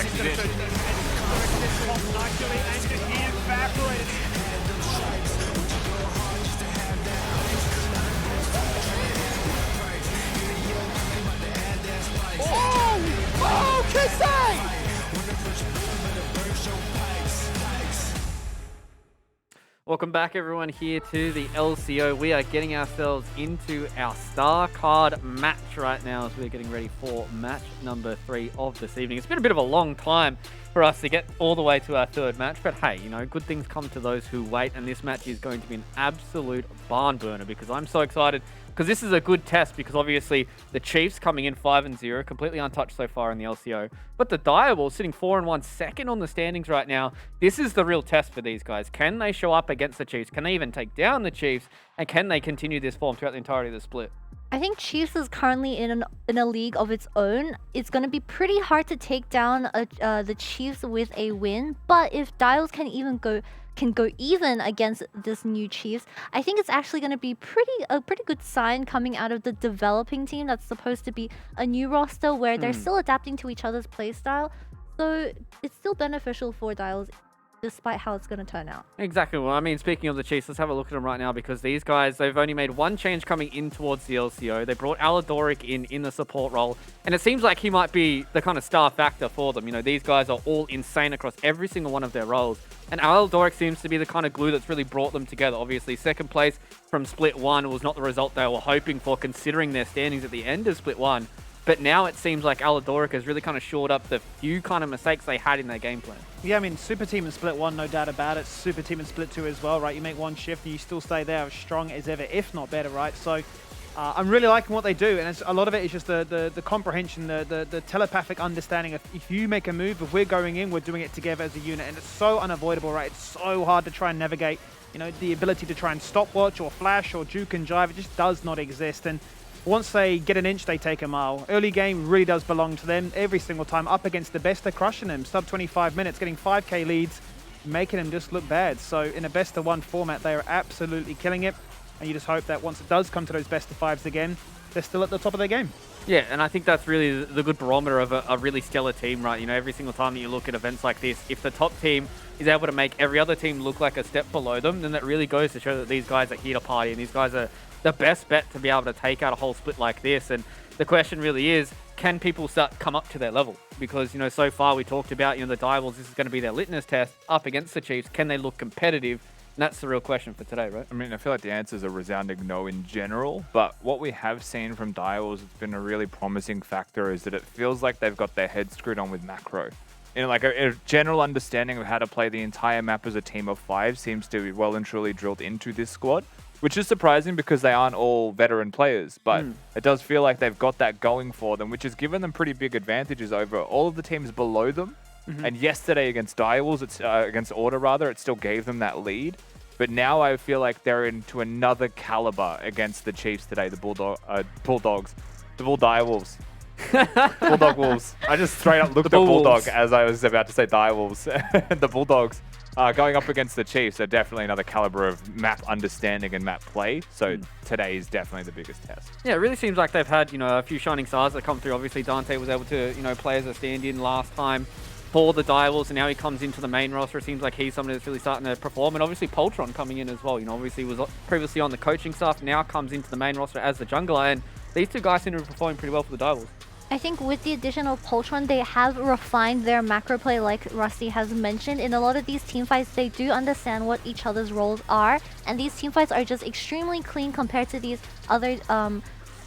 Oh, Kisei! Welcome back, everyone, here to the LCO. We are getting ourselves into our star card match right now as we're getting ready for match number 3 of this evening. It's been a bit of a long time for us to get all the way to our third match, but hey, you know, good things come to those who wait, and this match is going to be an absolute barn burner because I'm so excited. Because this is a good test, because obviously the Chiefs coming in 5-0, completely untouched so far in the LCO. But the Direwolves sitting 4-1, second on the standings right now. This is the real test for these guys. Can they show up against the Chiefs? Can they even take down the Chiefs? And can they continue this form throughout the entirety of the split? I think Chiefs is currently in a league of its own. It's going to be pretty hard to take down the Chiefs with a win. But if Dials can go even against this new Chiefs, I think it's actually going to be a pretty good sign coming out of the developing team that's supposed to be a new roster where they're still adapting to each other's playstyle. So it's still beneficial for Dials despite how it's going to turn out. Exactly. Well, I mean, speaking of the Chiefs, let's have a look at them right now, because these guys, they've only made one change coming in towards the LCO. They brought Aladoric in the support role, and it seems like he might be the kind of star factor for them. You know, these guys are all insane across every single one of their roles, and Aladoric seems to be the kind of glue that's really brought them together. Obviously, second place from Split 1 was not the result they were hoping for, considering their standings at the end of Split 1. But now it seems like Aladoric has really kind of shored up the few kind of mistakes they had in their game plan. Yeah, I mean, Super Team in Split 1, no doubt about it. Super Team in Split 2 as well, right? You make one shift and you still stay there as strong as ever, if not better, right? So I'm really liking what they do, and a lot of it is just the comprehension, the telepathic understanding of if you make a move, if we're going in, we're doing it together as a unit, and it's so unavoidable, right? It's so hard to try and navigate. You know, the ability to try and stopwatch or flash or juke and jive, it just does not exist. And once they get an inch, they take a mile. Early game really does belong to them. Every single time up against the best, they're crushing them. Sub 25 minutes, getting 5k leads, making them just look bad. So in a best of 1 format, they are absolutely killing it. And you just hope that once it does come to those best of 5s again, they're still at the top of their game. Yeah, and I think that's really the good barometer of a really stellar team, right? You know, every single time that you look at events like this, if the top team is able to make every other team look like a step below them, then that really goes to show that these guys are here to party, and these guys are the best bet to be able to take out a whole split like this. And the question really is, can people come up to their level? Because, you know, so far we talked about, you know, the Direwolves, this is going to be their litmus test up against the Chiefs. Can they look competitive? And that's the real question for today, right? I mean, I feel like the answer is a resounding no in general, but what we have seen from Direwolves, it's been a really promising factor, is that it feels like they've got their head screwed on with macro. You know, like a general understanding of how to play the entire map as a team of 5 seems to be well and truly drilled into this squad, which is surprising because they aren't all veteran players, but it does feel like they've got that going for them, which has given them pretty big advantages over all of the teams below them. And yesterday against Direwolves, against Order rather, it still gave them that lead. But now I feel like they're into another caliber against the Chiefs today, the Bulldogs, the Direwolves. Bulldog Wolves. I just straight up looked at Bulldog as I was about to say Direwolves. The Bulldogs going up against the Chiefs are definitely another caliber of map understanding and map play. So today is definitely the biggest test. Yeah, it really seems like they've had, you know, a few shining stars that come through. Obviously, Danteh was able to, you know, play as a stand-in last time for the Direwolves, and now he comes into the main roster. It seems like he's somebody that's really starting to perform, and obviously Poltron coming in as well. You know, obviously was previously on the coaching staff, now comes into the main roster as the jungler, and these two guys seem to be performing pretty well for the Direwolves. I think with the addition of Poltron, they have refined their macro play, like Rusty has mentioned. In a lot of these teamfights, they do understand what each other's roles are, and these teamfights are just extremely clean compared to these other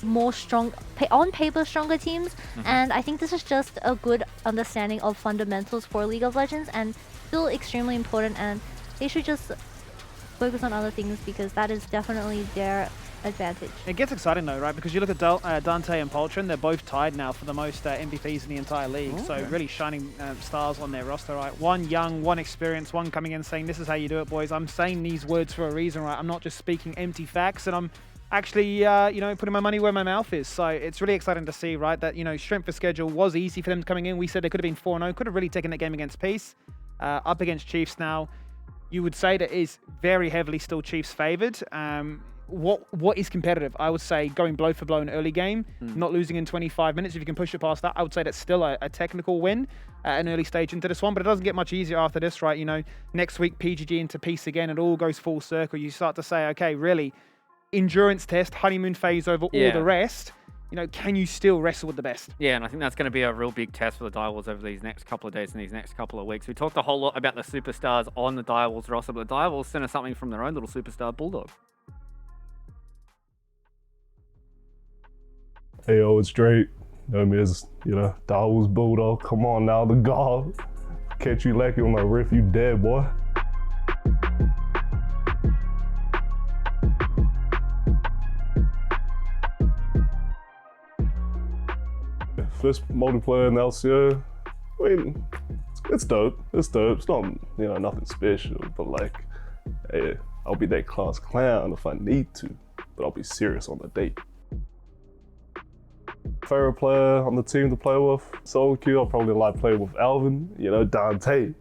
more strong, on paper stronger teams. And I think this is just a good understanding of fundamentals for League of Legends, and still extremely important, and they should just focus on other things because that is definitely their advantage. It gets exciting though, right? Because you look at Danteh and Poltron, they're both tied now for the most MVPs in the entire league. So really shining stars on their roster, right? One young, one experienced, one coming in saying, this is how you do it, boys. I'm saying these words for a reason, right? I'm not just speaking empty facts, and I'm actually, you know, putting my money where my mouth is. So it's really exciting to see, right, that, you know, strength of schedule was easy for them coming in. We said they could have been 4-0, could have really taken that game against Peace. Up against Chiefs now, you would say that is very heavily still Chiefs favored. what is competitive? I would say going blow for blow in early game, not losing in 25 minutes. If you can push it past that, I would say that's still a technical win at an early stage into this one. But it doesn't get much easier after this, right? You know, next week PGG into peace again. It all goes full circle. You start to say, okay, really, endurance test, honeymoon phase over all the rest. You know, can you still wrestle with the best? Yeah, and I think that's going to be a real big test for the Direwolves over these next couple of days and these next couple of weeks. We talked a whole lot about the superstars on the Direwolves roster, but the Direwolves sent us something from their own little superstar, Bulldawg. Hey, yo, it's Drake. Know me as, Direwolves Bulldawg. Come on now, the god. Catch you lacking on my riff, you dead, boy. First multiplayer in the LCO. I mean, it's dope. It's dope. It's not, nothing special, but like, hey, I'll be that class clown if I need to, but I'll be serious on the date. Favorite player on the team to play with, solo queue, I'll probably like play with Alvin, Danteh.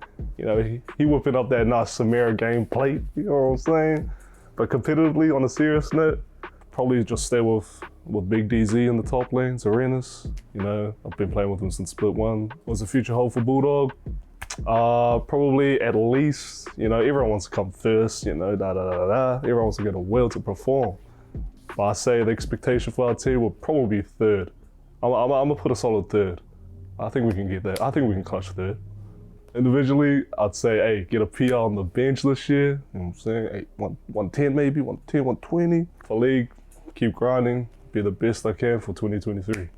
He whipping up that nice Samara game plate, you know what I'm saying? But competitively, on a serious note, probably just stay with Big DZ in the top lane, Zorenous. I've been playing with him since Split 1. What's the future hold for Bulldawg? Probably at least, everyone wants to come first, Everyone wants to get a will to perform. But I say the expectation for our team will probably be third. I'm gonna put a solid third. I think we can get that. I think we can clutch third. Individually, I'd say, hey, get a PR on the bench this year. You know what I'm saying? Hey, 110 maybe, 110, 120. For league, keep grinding, be the best I can for 2023.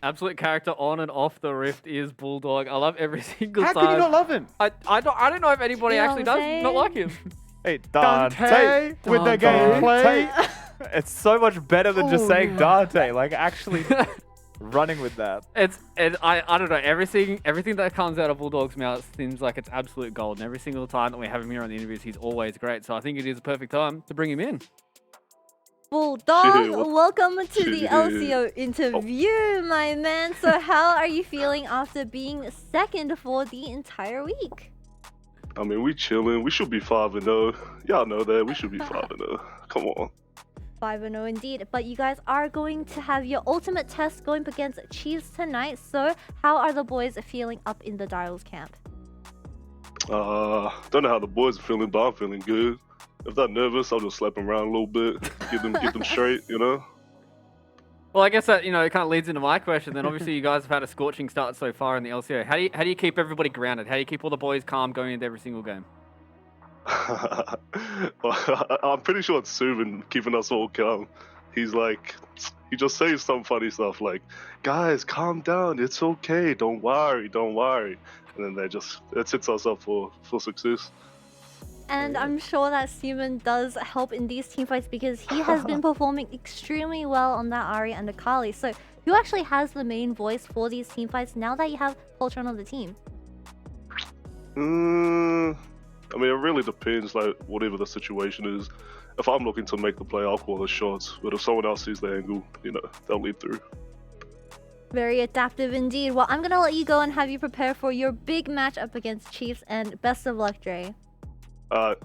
Absolute character on and off the Rift is Bulldawg. I love every single How time. can you not love him? I don't know if anybody actually does not like him. Hey, Danteh with the gameplay. It's so much better than just saying Danteh. Like actually running with that. I don't know. Everything that comes out of Bulldawg's mouth seems like it's absolute gold. And every single time that we have him here on the interviews, he's always great. So I think it is a perfect time to bring him in. Bulldawg, welcome to the LCO interview, my man. So how are you feeling after being second for the entire week? I mean, we chilling. We should be 5-0. Y'all know that. We should be 5-0. Come on. 5-0 indeed. But you guys are going to have your ultimate test going up against Chiefs tonight. So how are the boys feeling up in the Direwolves camp? Don't know how the boys are feeling, but I'm feeling good. If they're nervous, I'll just slap them around a little bit, get them straight, Well, I guess that, it kind of leads into my question. Then obviously you guys have had a scorching start so far in the LCO. How do you keep everybody grounded? How do you keep all the boys calm going into every single game? Well, I'm pretty sure it's Siuman keeping us all calm. He just says some funny stuff like, guys, calm down, it's okay, don't worry. And then that sets us up for success. And I'm sure that Siuman does help in these teamfights because he has been performing extremely well on that Ahri and Akali. So who actually has the main voice for these teamfights now that you have Poltron on the team? I mean, it really depends, like, whatever the situation is. If I'm looking to make the play, I'll call the shots. But if someone else sees the angle, they'll lead through. Very adaptive indeed. Well, I'm going to let you go and have you prepare for your big match up against Chiefs. And best of luck, Dre. TY.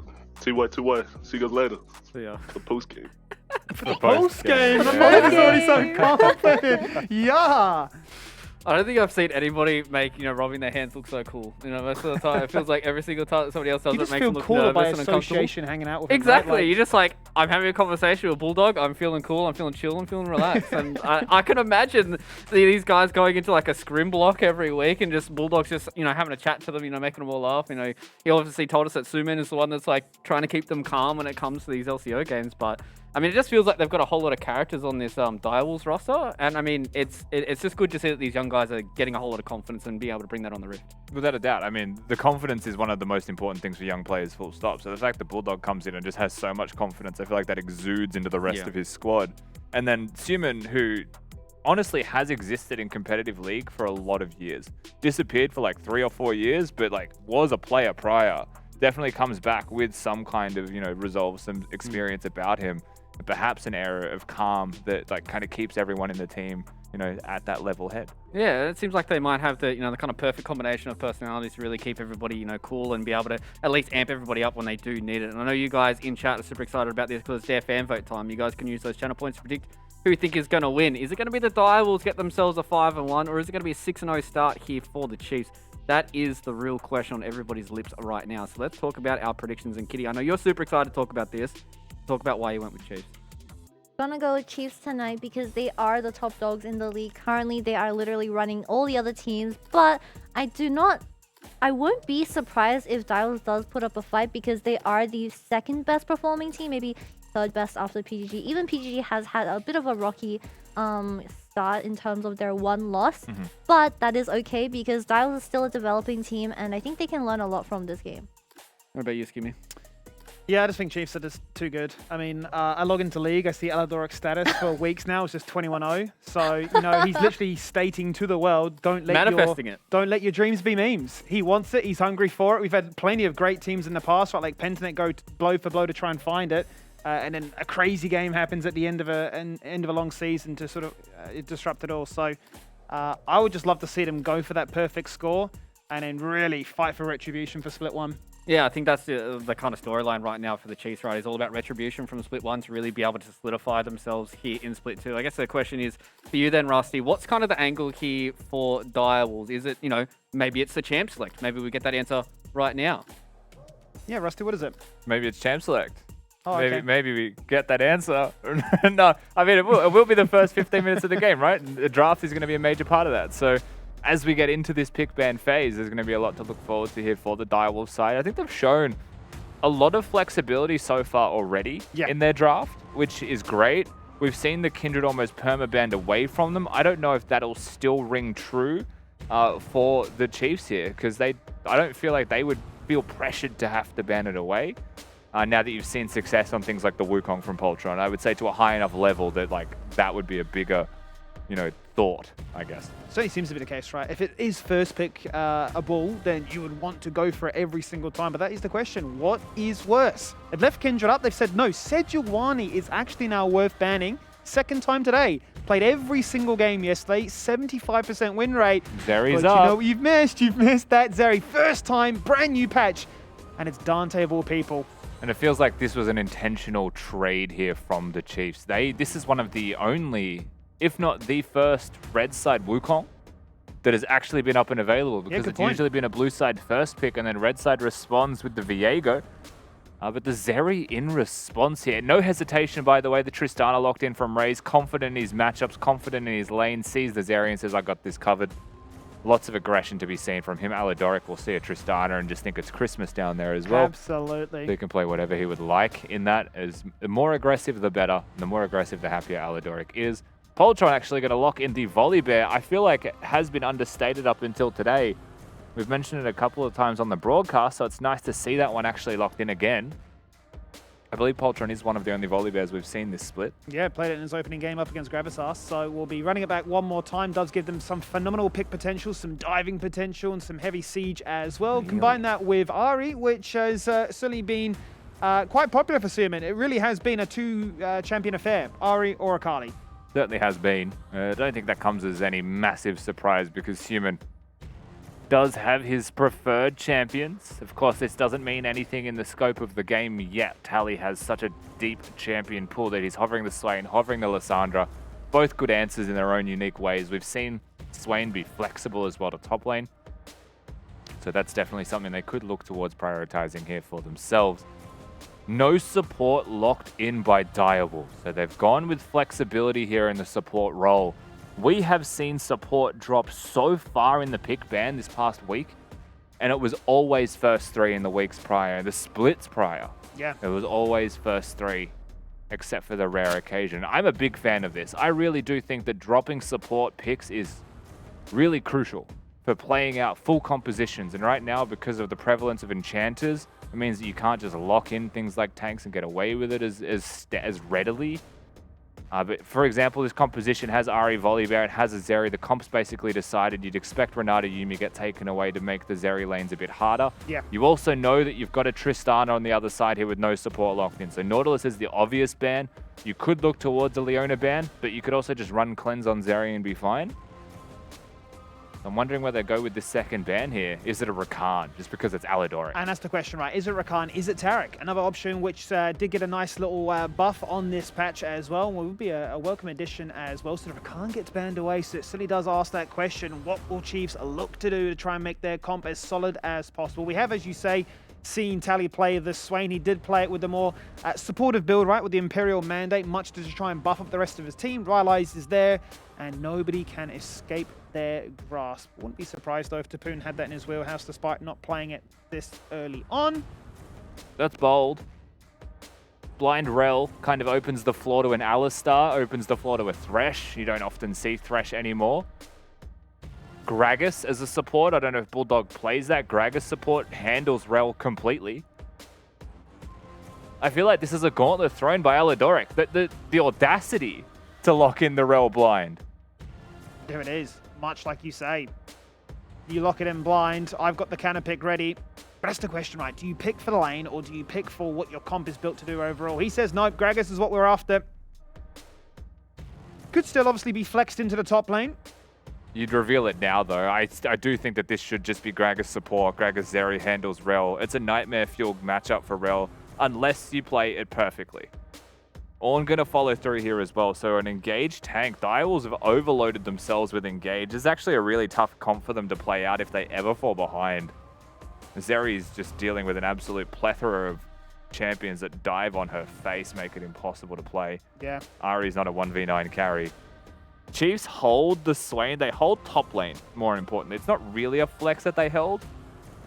See you guys later. See ya. The post game. The post game. The Man is already post-game. so confident. Yeah. I don't think I've seen anybody make, rubbing their hands look so cool. Most of the time, it feels like every single time that somebody else does You it just makes feel them look cooler by nervous and uncomfortable. association hanging out with him. Exactly. Right? You're just like, I'm having a conversation with Bulldawg. I'm feeling cool. I'm feeling chill. I'm feeling relaxed. And I can imagine these guys going into like a scrim block every week and just Bulldawg's just, having a chat to them, making them all laugh. He obviously told us that Siuman is the one that's like trying to keep them calm when it comes to these LCO games. But I mean, it just feels like they've got a whole lot of characters on this Direwolves roster. And I mean, it's just good to see that these young guys are getting a whole lot of confidence and being able to bring that on the Rift. Without a doubt. I mean, the confidence is one of the most important things for young players, full stop. So the fact that Bulldawg comes in and just has so much confidence, I feel like that exudes into the rest of his squad. And then Siuman, who honestly has existed in competitive league for a lot of years. Disappeared for like 3 or 4 years, but like was a player prior. Definitely comes back with some kind of, resolve, some experience about him. perhaps an area of calm that like kind of keeps everyone in the team, you know, at that level head. Yeah, it seems like they might have the, you know, the kind of perfect combination of personalities to really keep everybody, you know, cool and be able to at least amp everybody up when they do need it. And I know you guys in chat are super excited about this because it's their fan vote time. You guys can use those channel points to predict who you think is going to win. Is it going to be the Direwolves get themselves a 5-1, or is it going to be a 6-0 start here for the Chiefs? That is the real question on everybody's lips right now. So let's talk about our predictions. And Kitty, I know you're super excited to talk about this. Talk about why you went with Chiefs. Gonna go with Chiefs tonight because they are the top dogs in the league. Currently, they are literally running all the other teams. But I won't be surprised if Dials does put up a fight because they are the second best performing team, maybe third best after PGG. Even PGG has had a bit of a rocky start in terms of their one loss. But that is okay because Dials is still a developing team and I think they can learn a lot from this game. What about you, Skimmy? Yeah, I just think Chiefs are just too good. I mean, I log into League, I see Aladoric status for weeks now. It's just 21-0. So, you know, he's literally stating to the world, don't let your dreams be memes. He wants it. He's hungry for it. We've had plenty of great teams in the past, right? Like Pentanet go blow for blow to try and find it. And then a crazy game happens at the end of a long season to sort of disrupt it all. So I would just love to see them go for that perfect score and then really fight for retribution for Split 1. Yeah, I think that's the kind of storyline right now for the Chiefs, right? It's all about retribution from Split 1 to really be able to solidify themselves here in Split 2. I guess the question is, for you then, Rusty, what's kind of the angle here for Direwolves? Is it, you know, maybe it's the champ select? Maybe we get that answer right now. Yeah, Rusty, what is it? Maybe it's champ select. Oh, okay. Maybe we get that answer. No, I mean, it will be the first 15 minutes of the game, right? The draft is going to be a major part of that. So as we get into this pick ban phase, there's going to be a lot to look forward to here for the Direwolves side. I think they've shown a lot of flexibility so far already in their draft, which is great. We've seen the Kindred almost perma-banned away from them. I don't know if that'll still ring true for the Chiefs here, because I don't feel like they would feel pressured to have to ban it away. Now that you've seen success on things like the Wukong from Poltron, I would say to a high enough level that like that would be a bigger, you know, thought, I guess. Certainly seems to be the case, right? If it is first pick a bull, then you would want to go for it every single time. But that is the question. What is worse? They've left Kindred up. They've said, no, Sejuani is actually now worth banning. Second time today. Played every single game yesterday. 75% win rate. Zeri's but up. You know what you've missed? You've missed that Zeri. First time, brand new patch. And it's Danteh of all people. And it feels like this was an intentional trade here from the Chiefs. This is one of the only, if not the first, red side Wukong that has actually been up and available, because it's usually been a blue side first pick and then red side responds with the Viego. But the Zeri in response here. No hesitation, by the way. The Tristana locked in from Raes, confident in his matchups, confident in his lane, sees the Zeri and says, I got this covered. Lots of aggression to be seen from him. Aladoric will see a Tristana and just think it's Christmas down there as well. Absolutely. So he can play whatever he would like in that. As the more aggressive, the better. The more aggressive, the happier Aladoric is. Poltron actually going to lock in the Volibear. I feel like it has been understated up until today. We've mentioned it a couple of times on the broadcast, so it's nice to see that one actually locked in again. I believe Poltron is one of the only Volibears we've seen this split. Yeah, played it in his opening game up against Gragas, so we'll be running it back one more time. Does give them some phenomenal pick potential, some diving potential, and some heavy siege as well. Really? Combine that with Ahri, which has certainly been quite popular for Siuman. It really has been a two-champion affair, Ahri or Akali. Certainly has been. I don't think that comes as any massive surprise because Siuman does have his preferred champions. Of course, this doesn't mean anything in the scope of the game yet. Tally has such a deep champion pool that he's hovering the Swain, hovering the Lissandra. Both good answers in their own unique ways. We've seen Swain be flexible as well to top lane. So that's definitely something they could look towards prioritizing here for themselves. No support locked in by Direwolves. So they've gone with flexibility here in the support role. We have seen support drop so far in the pick ban this past week, and it was always first three in the weeks prior, the splits prior. Yeah. It was always first three, except for the rare occasion. I'm a big fan of this. I really do think that dropping support picks is really crucial for playing out full compositions. And right now, because of the prevalence of enchanters, it means that you can't just lock in things like tanks and get away with it as readily. But for example, this composition has Ahri, Volibear, it has a Zeri. The comp's basically decided you'd expect Renata Yuumi get taken away to make the Zeri lanes a bit harder. Yeah. You also know that you've got a Tristana on the other side here with no support locked in. So Nautilus is the obvious ban, You could look towards a Leona ban, but you could also just run cleanse on Zeri and be fine. I'm wondering whether they go with the second ban here. Is it a Rakan, just because it's Aladoric? And that's the question, right? Is it Rakan? Is it Taric? Another option which did get a nice little buff on this patch as well. Well, it would be a welcome addition as well. So Rakan gets banned away, so it certainly does ask that question. What will Chiefs look to do to try and make their comp as solid as possible? We have, as you say, seen Tally play the Swain. He did play it with the more supportive build, right? With the Imperial Mandate, much to just try and buff up the rest of his team. Rylai's is there, and nobody can escape their grasp. Wouldn't be surprised though if Topoon had that in his wheelhouse despite not playing it this early on. That's bold. Blind Rell kind of opens the floor to an Alistar, opens the floor to a Thresh. You don't often see Thresh anymore. Gragas as a support. I don't know if Bulldawg plays that. Gragas support handles Rell completely. I feel like this is a gauntlet thrown by Aladoric. The audacity to lock in the Rell blind. There it is. Much like you say. You lock it in blind. I've got the counter pick ready. But that's the question, right? Do you pick for the lane or do you pick for what your comp is built to do overall? He says, nope, Gragas is what we're after. Could still obviously be flexed into the top lane. You'd reveal it now, though. I do think that this should just be Gragas support. Gragas Zeri handles Rell. It's a nightmare-fueled matchup for Rell, unless you play it perfectly. Ornn going to follow through here as well. So an engaged tank. Direwolves have overloaded themselves with engage. It's actually a really tough comp for them to play out if they ever fall behind. Zeri's just dealing with an absolute plethora of champions that dive on her face, make it impossible to play. Yeah. Ahri's not a 1v9 carry. Chiefs hold the Swain. They hold top lane, more importantly. It's not really a flex that they held,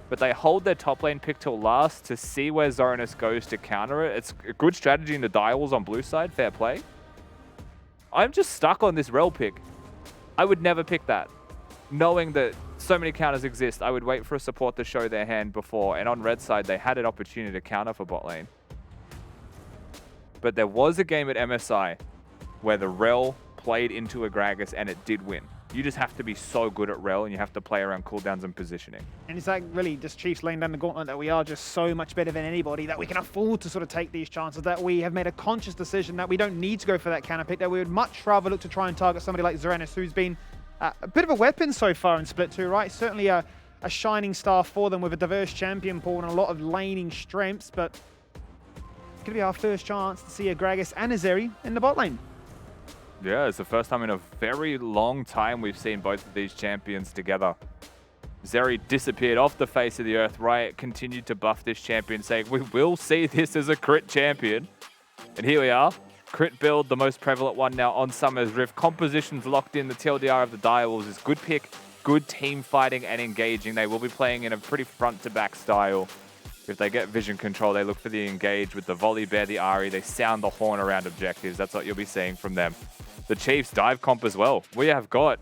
but they hold their top lane pick till last to see where Zorenous goes to counter it. It's a good strategy in the Direwolves on blue side. Fair play. I'm just stuck on this Rell pick. I would never pick that. Knowing that so many counters exist, I would wait for a support to show their hand before. And on red side, they had an opportunity to counter for bot lane. But there was a game at MSI where the Rell played into a Gragas and it did win. You just have to be so good at Rell and you have to play around cooldowns and positioning. And it's like really just Chiefs laying down the gauntlet that we are just so much better than anybody that we can afford to sort of take these chances, that we have made a conscious decision that we don't need to go for that counter pick, that we would much rather look to try and target somebody like Zorenous, who's been a bit of a weapon so far in Split 2, right? Certainly a shining star for them with a diverse champion pool and a lot of laning strengths, but it's going to be our first chance to see a Gragas and a Zeri in the bot lane. Yeah, it's the first time in a very long time we've seen both of these champions together. Zeri disappeared off the face of the earth. Riot continued to buff this champion, saying, we will see this as a crit champion. And here we are. Crit build, the most prevalent one now on Summer's Rift. Compositions locked in. The TLDR of the Direwolves is good pick, good team fighting and engaging. They will be playing in a pretty front-to-back style. If they get vision control, they look for the engage with the Volibear, the Ahri. They sound the horn around objectives. That's what you'll be seeing from them. The Chiefs dive comp as well. We have got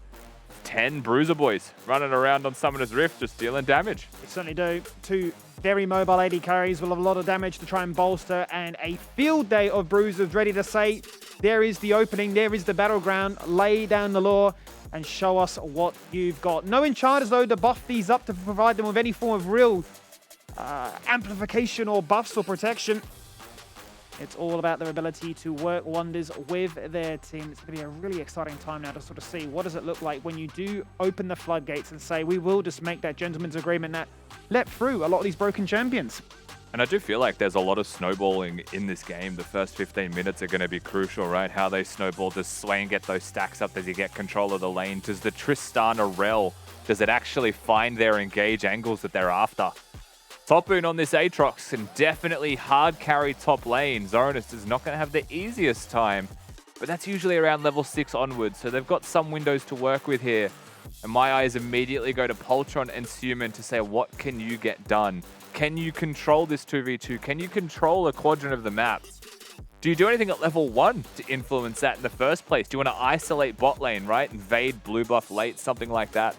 10 Bruiser boys running around on Summoner's Rift, just dealing damage. We certainly do. Two very mobile AD carries will have a lot of damage to try and bolster, and a field day of Bruisers ready to say, there is the opening, there is the battleground, lay down the law and show us what you've got. No enchanters though to buff these up to provide them with any form of real amplification or buffs or protection. It's all about their ability to work wonders with their team. It's going to be a really exciting time now to sort of see what does it look like when you do open the floodgates and say, we will just make that gentleman's agreement that let through a lot of these broken champions. And I do feel like there's a lot of snowballing in this game. The first 15 minutes are going to be crucial, right? How they snowball. Does Swain get those stacks up? Does he get control of the lane? Does the Tristana Rell, does it actually find their engage angles that they're after? Topoon on this Aatrox can definitely hard carry top lane. Zorenous is not going to have the easiest time, but that's usually around level 6 onwards, so they've got some windows to work with here. And my eyes immediately go to Poltron and Siuman to say, what can you get done? Can you control this 2v2? Can you control a quadrant of the map? Do you do anything at level 1 to influence that in the first place? Do you want to isolate bot lane, right? Invade blue buff late, something like that.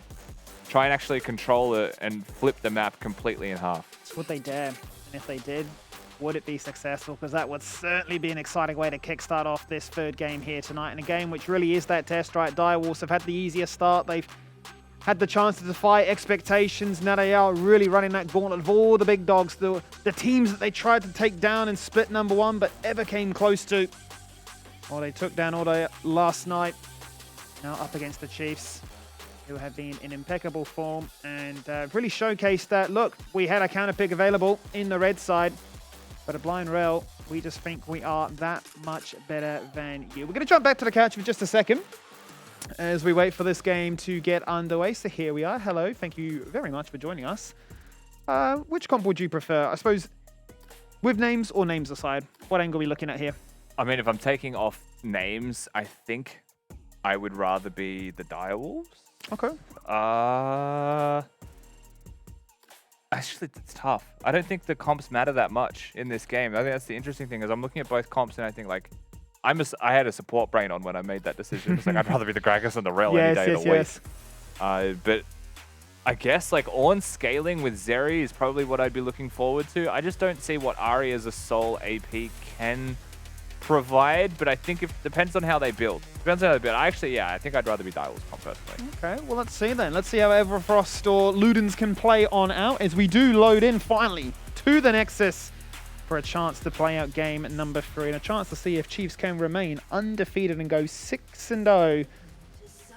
Try and actually control it and flip the map completely in half. Would they dare? And if they did, would it be successful? Because that would certainly be an exciting way to kickstart off this third game here tonight. And a game which really is that test, right? Direwolves have had the easiest start. They've had the chance to defy expectations. Now they are really running that gauntlet of all the big dogs, the teams that they tried to take down in split number 1, but ever came close to. Well, they took down Order last night. Now up against the Chiefs, who have been in impeccable form and really showcased that, look, we had a counter pick available in the red side, but a blind Rell, we just think we are that much better than you. We're going to jump back to the couch for just a second as we wait for this game to get underway. So here we are. Hello. Thank you very much for joining us. Which comp would you prefer? I suppose with names or names aside, what angle are we looking at here? I mean, if I'm taking off names, I think I would rather be the Direwolves. Okay. Actually, it's tough. I don't think the comps matter that much in this game. I think that's the interesting thing is I'm looking at both comps and I think like I had a support brain on when I made that decision. It's like I'd rather be the Gragas than the Rell any day of the week. But I guess like Ornn scaling with Zeri is probably what I'd be looking forward to. I just don't see what Ahri as a sole AP can provide, but I think it depends on how they build. Depends on how they build. Actually, I think I'd rather be Direwolves comp personally. Okay, well let's see then. Let's see how Everfrost or Ludens can play on out as we do load in finally to the Nexus for a chance to play out game number 3 and a chance to see if Chiefs can remain undefeated and go 6-0,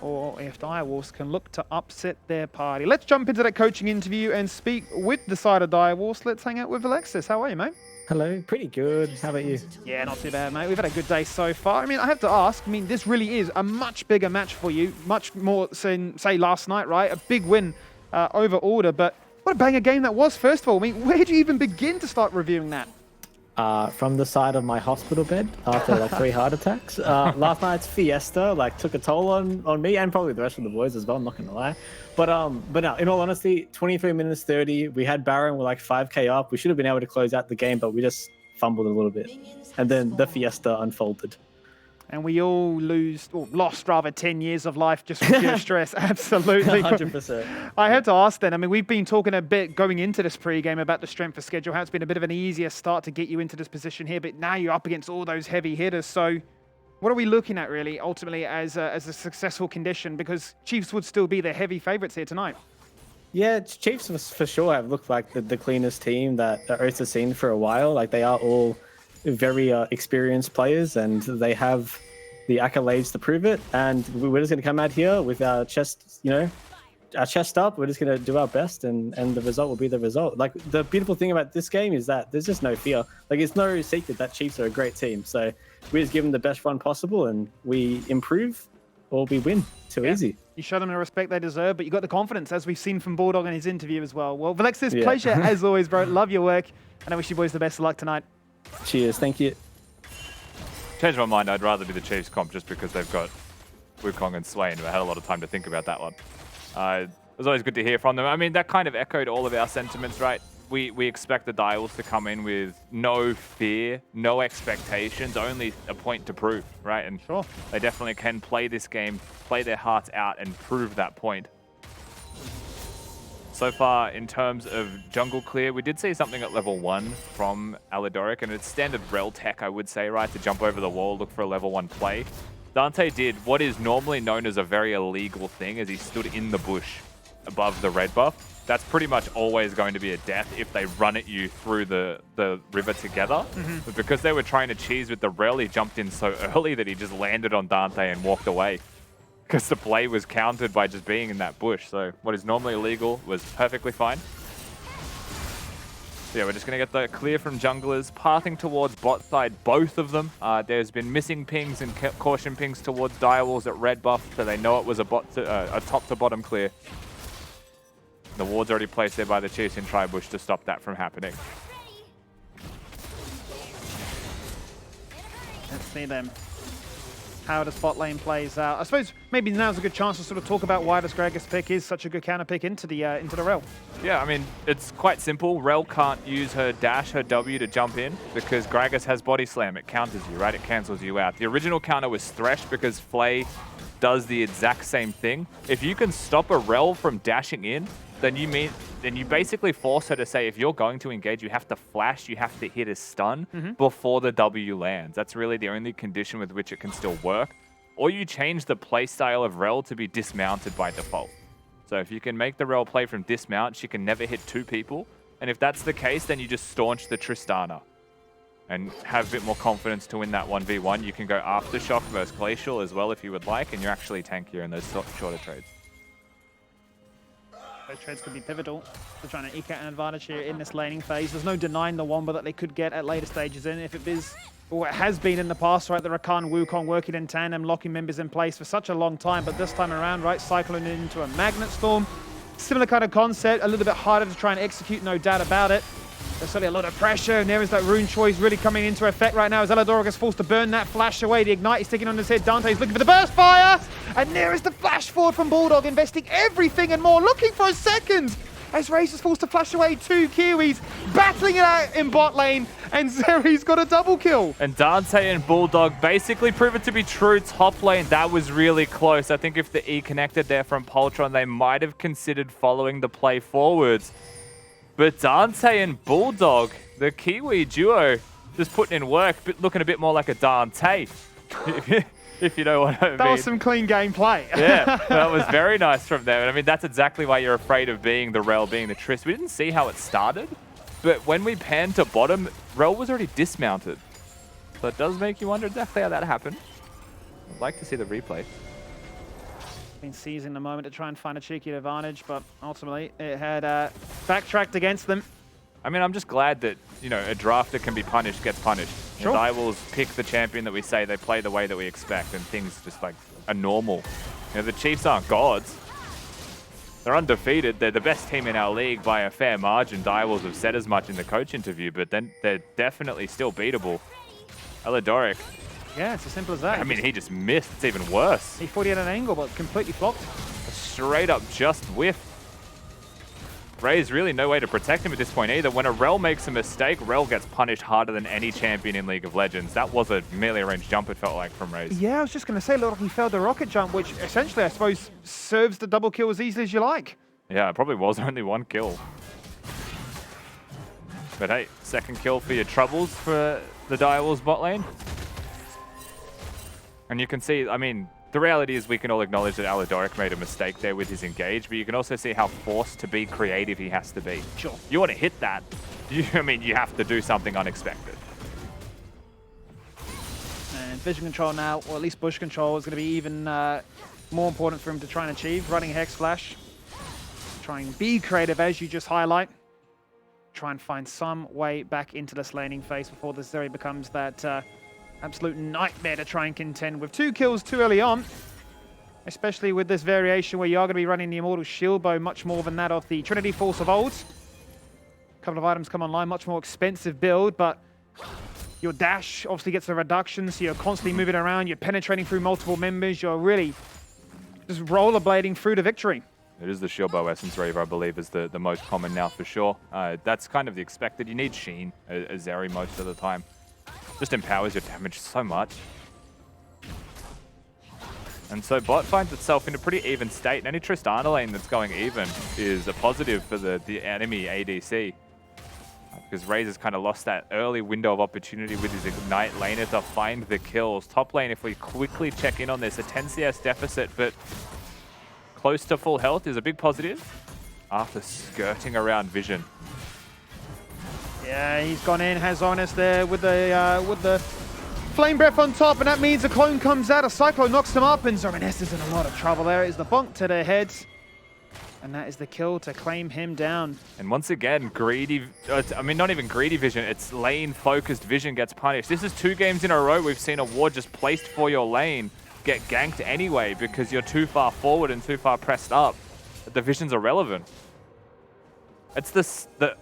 or if Direwolves can look to upset their party. Let's jump into that coaching interview and speak with the side of Direwolves. Let's hang out with Alexis. How are you, mate? Hello, pretty good. How about you? Yeah, not too bad, mate. We've had a good day so far. I mean, I have to ask, this really is a much bigger match for you, much more than, say, last night, right? A big win over Order, but what a banger game that was, first of all. I mean, where did you even begin to start reviewing that? From the side of my hospital bed after like 3 heart attacks. Last night's fiesta took a toll on me and probably the rest of the boys as well, I'm not gonna lie. But no, in all honesty, 23 minutes 30, we had Baron with like 5k up. We should have been able to close out the game, but we just fumbled a little bit. And then the fiesta unfolded. And we all lost 10 years of life just from pure stress. Absolutely. 100%. I had to ask then, we've been talking a bit going into this pre-game about the strength of schedule, how it's been a bit of an easier start to get you into this position here, but now you're up against all those heavy hitters. So what are we looking at really ultimately as a successful condition? Because Chiefs would still be the heavy favorites here tonight. Yeah, Chiefs for sure have looked like the cleanest team that Earth has seen for a while. Like they are all very experienced players and they have the accolades to prove it. And we're just going to come out here with our chest, our chest up. We're just going to do our best and the result will be the result. Like the beautiful thing about this game is that there's just no fear. Like it's no secret that Chiefs are a great team. So we just give them the best run possible and we improve or we win. Too easy. You show them the respect they deserve, but you got the confidence, as we've seen from Bulldawg in his interview as well. Well, Alexis, pleasure as always, bro. Love your work, and I wish you boys the best of luck tonight. Cheers. Thank you. Changed my mind. I'd rather be the Chiefs comp just because they've got Wukong and Swain. I had a lot of time to think about that one. It was always good to hear from them. I mean, that kind of echoed all of our sentiments, right? We expect the Direwolves to come in with no fear, no expectations, only a point to prove, right? And sure, they definitely can play this game, play their hearts out, and prove that point. So far, in terms of jungle clear, we did see something at level 1 from Aladoric, and it's standard Rell tech, I would say, right? To jump over the wall, look for a level 1 play. Danteh did what is normally known as a very illegal thing, as he stood in the bush above the red buff. That's pretty much always going to be a death if they run at you through the river together. But because they were trying to cheese with the Rell, he jumped in so early that he just landed on Danteh and walked away. Because the play was countered by just being in that bush. So what is normally illegal was perfectly fine. So yeah, we're just going to get the clear from junglers, pathing towards bot side, both of them. There's been missing pings and caution pings towards Direwolves at red buff, so they know it was a top to bottom clear. The ward's already placed there by the Chiefs in Tri-Bush to stop that from happening. Let's see them. How the spot lane plays out. I suppose maybe now's a good chance to sort of talk about why this Gragas pick is such a good counter pick into the Rell. Yeah, I mean, it's quite simple. Rell can't use her dash, her W to jump in because Gragas has body slam. It counters you, right? It cancels you out. The original counter was Thresh because Flay does the exact same thing. If you can stop a Rell from dashing in, then you basically force her to say, if you're going to engage, you have to flash, you have to hit a stun before the W lands. That's really the only condition with which it can still work. Or you change the playstyle of Rell to be dismounted by default. So if you can make the Rell play from dismount, she can never hit 2 people. And if that's the case, then you just staunch the Tristana. and have a bit more confidence to win that 1v1. You can go Aftershock versus Glacial as well if you would like, and you're actually tankier in those shorter trades. Those trades could be pivotal. They're trying to eke out an advantage here in this laning phase. There's no denying the Wombo that they could get at later stages in. If it is, or it has been in the past, right, the Rakan Wukong working in tandem, locking members in place for such a long time, but this time around, right, cycling into a Magnet Storm. Similar kind of concept, a little bit harder to try and execute, no doubt about it. There's certainly a lot of pressure, and there is that rune choice really coming into effect right now as Aladoric is forced to burn that flash away. The Ignite is sticking on his head. Danteh is looking for the burst fire, and there is the flash forward from Bulldawg, investing everything and more, looking for a second. As Raes is forced to flash away 2 Kiwis, battling it out in bot lane, and Zeri's got a double kill. And Danteh and Bulldawg basically prove it to be true top lane. That was really close. I think if the E connected there from Poltron, they might have considered following the play forwards. But Danteh and Bulldawg, the Kiwi duo, just putting in work, but looking a bit more like a Danteh, if you know what I mean. That was some clean gameplay. Yeah, that was very nice from them. And I mean, that's exactly why you're afraid of being the Rell, being the Trist. We didn't see how it started, but when we panned to bottom, Rell was already dismounted. So it does make you wonder exactly how that happened. I'd like to see the replay. Been seizing the moment to try and find a cheeky advantage, but ultimately it had backtracked against them. I mean, I'm just glad that, you know, a draft that can be punished gets punished. Sure. And I will pick the champion that we say they play the way that we expect, and things just like are normal. You know, the Chiefs aren't gods. They're undefeated. They're the best team in our league by a fair margin. Direwolves have said as much in the coach interview, but then they're definitely still beatable. Aladoric. Yeah, it's as simple as that. I mean, he just missed. It's even worse. He 40 at an angle, but completely flopped. Straight up just whiffed. Raes really no way to protect him at this point either. When a Rell makes a mistake, Rell gets punished harder than any champion in League of Legends. That was a melee range jump, it felt like, from Raes. Yeah, I was just going to say, look, he failed the rocket jump, which essentially, I suppose, serves the double kill as easily as you like. Yeah, it probably was only 1 kill. But hey, 2nd kill for your troubles for the Direwolves bot lane. And you can see, I mean, the reality is we can all acknowledge that Aladoric made a mistake there with his engage, but you can also see how forced to be creative he has to be. Sure. You want to hit that, I mean, you have to do something unexpected. And vision control now, or at least bush control, is going to be even more important for him to try and achieve. Running a Hex Flash. Try and be creative, as you just highlight. Try and find some way back into this laning phase before the Zeri becomes that absolute nightmare to try and contend with. 2 kills too early on, especially with this variation where you are going to be running the Immortal Shield Bow much more than that of the Trinity Force of old. A couple of items come online, much more expensive build, but your dash obviously gets a reduction, so you're constantly moving around, you're penetrating through multiple members, you're really just rollerblading through to victory. It is the Shield Bow Essence Reaver, I believe, is the most common now for sure. That's kind of the expected. You need Sheen as Zeri most of the time. Just empowers your damage so much. And so bot finds itself in a pretty even state. And any Tristana lane that's going even is a positive for the enemy ADC. Because Raes has kind of lost that early window of opportunity with his Ignite laner to find the kills. Top lane, if we quickly check in on this, a 10 CS deficit, but close to full health is a big positive after skirting around vision. Yeah, he's gone in, has Zorenous there with the Flame Breath on top, and that means a clone comes out, a Cyclone knocks him up, and Zorenous is in a lot of trouble there. It is the bonk to their heads, and that is the kill to claim him down. And once again, greedy, I mean, not even greedy vision, it's lane-focused vision gets punished. This is 2 games in a row we've seen a ward just placed for your lane get ganked anyway because you're too far forward and too far pressed up. The vision's irrelevant. It's the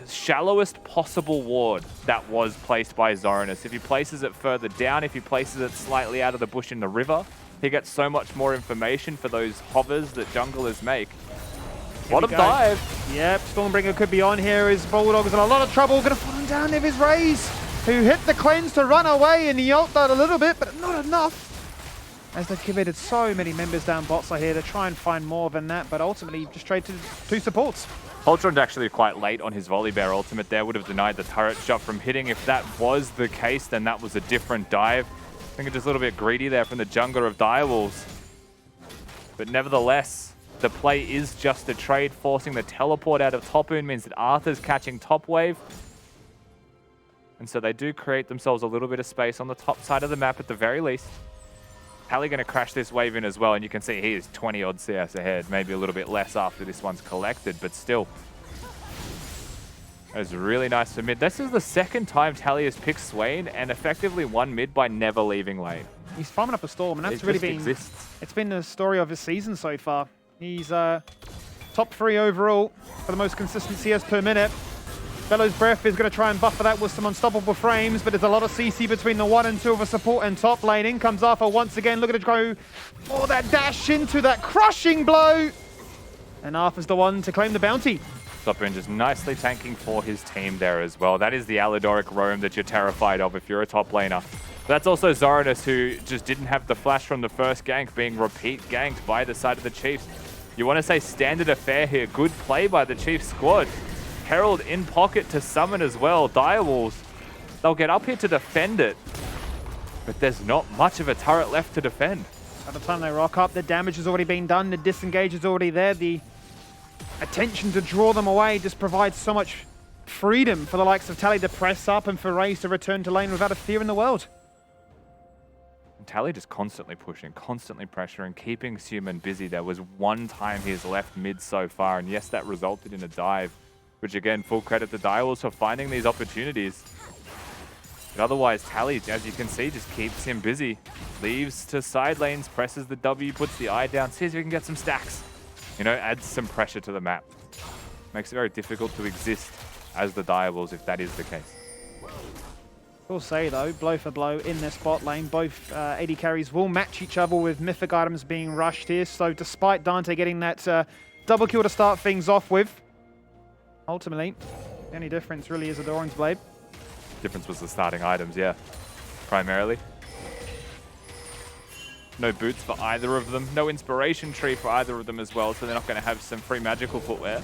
shallowest possible ward that was placed by Zorenous. If he places it further down, if he places it slightly out of the bush in the river, he gets so much more information for those hovers that junglers make. Bottom dive. Yep, Stormbringer could be on here as Bulldawg is in a lot of trouble. Going to fall down there is Raes, who hit the cleanse to run away, and he ult that a little bit, but not enough. As they've committed so many members down bot side here to try and find more than that, but ultimately just trade to 2 supports. Poltron's actually quite late on his Volibear ultimate there, would have denied the turret shot from hitting. If that was the case, then that was a different dive. I think it's just a little bit greedy there from the jungler of Direwolves. But nevertheless, the play is just a trade, forcing the teleport out of Topoon means that Arthur's catching top wave. And so they do create themselves a little bit of space on the top side of the map at the very least. Tally going to crash this wave in as well, and you can see he is 20 odd CS ahead, maybe a little bit less after this one's collected, but still. That was really nice for mid. This is the second time Tally has picked Swain and effectively won mid by never leaving lane. He's farming up a storm, and that's really been it's been the story of his season so far. He's top 3 overall for the most consistent CS per minute. Bellow's Breath is going to try and buffer that with some unstoppable frames, but there's a lot of CC between the 1 and 2 of a support and top lane. In comes Arthur once again, looking to go for that dash into that crushing blow. And Arthur's the one to claim the bounty. Topoon just nicely tanking for his team there as well. That is the Aladoric roam that you're terrified of if you're a top laner. But that's also Zorenous, who just didn't have the flash from the first gank, being repeat ganked by the side of the Chiefs. You want to say standard affair here. Good play by the Chiefs squad. Herald in pocket to summon as well. Direwolves, they'll get up here to defend it. But there's not much of a turret left to defend. By the time they rock up, the damage has already been done. The disengage is already there. The attention to draw them away just provides so much freedom for the likes of Tally to press up and for Raes to return to lane without a fear in the world. And Tally just constantly pushing, constantly pressuring, keeping Siuman busy. There was one time he's left mid so far, and yes, that resulted in a dive. Which again, full credit to Direwolves for finding these opportunities. But otherwise, Tally, as you can see, just keeps him busy. Leaves to side lanes, presses the W, puts the eye down, sees if he can get some stacks. You know, adds some pressure to the map. Makes it very difficult to exist as the Direwolves if that is the case. We'll say though, blow for blow in their spot lane. Both AD carries will match each other with mythic items being rushed here. So despite Danteh getting that double kill to start things off with, ultimately, the only difference really is Adoran's blade. Difference was the starting items, yeah, primarily. No boots for either of them. No inspiration tree for either of them as well, so they're not going to have some free magical footwear.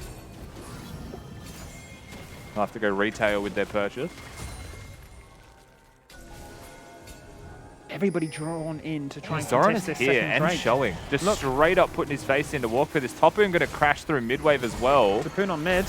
They'll have to go retail with their purchase. Everybody drawn in to try and Zorenous contest this here second and trade. showing. Just Look. straight up putting his face in to walk for this. Topoon going to crash through mid-wave as well. Topoon on mid.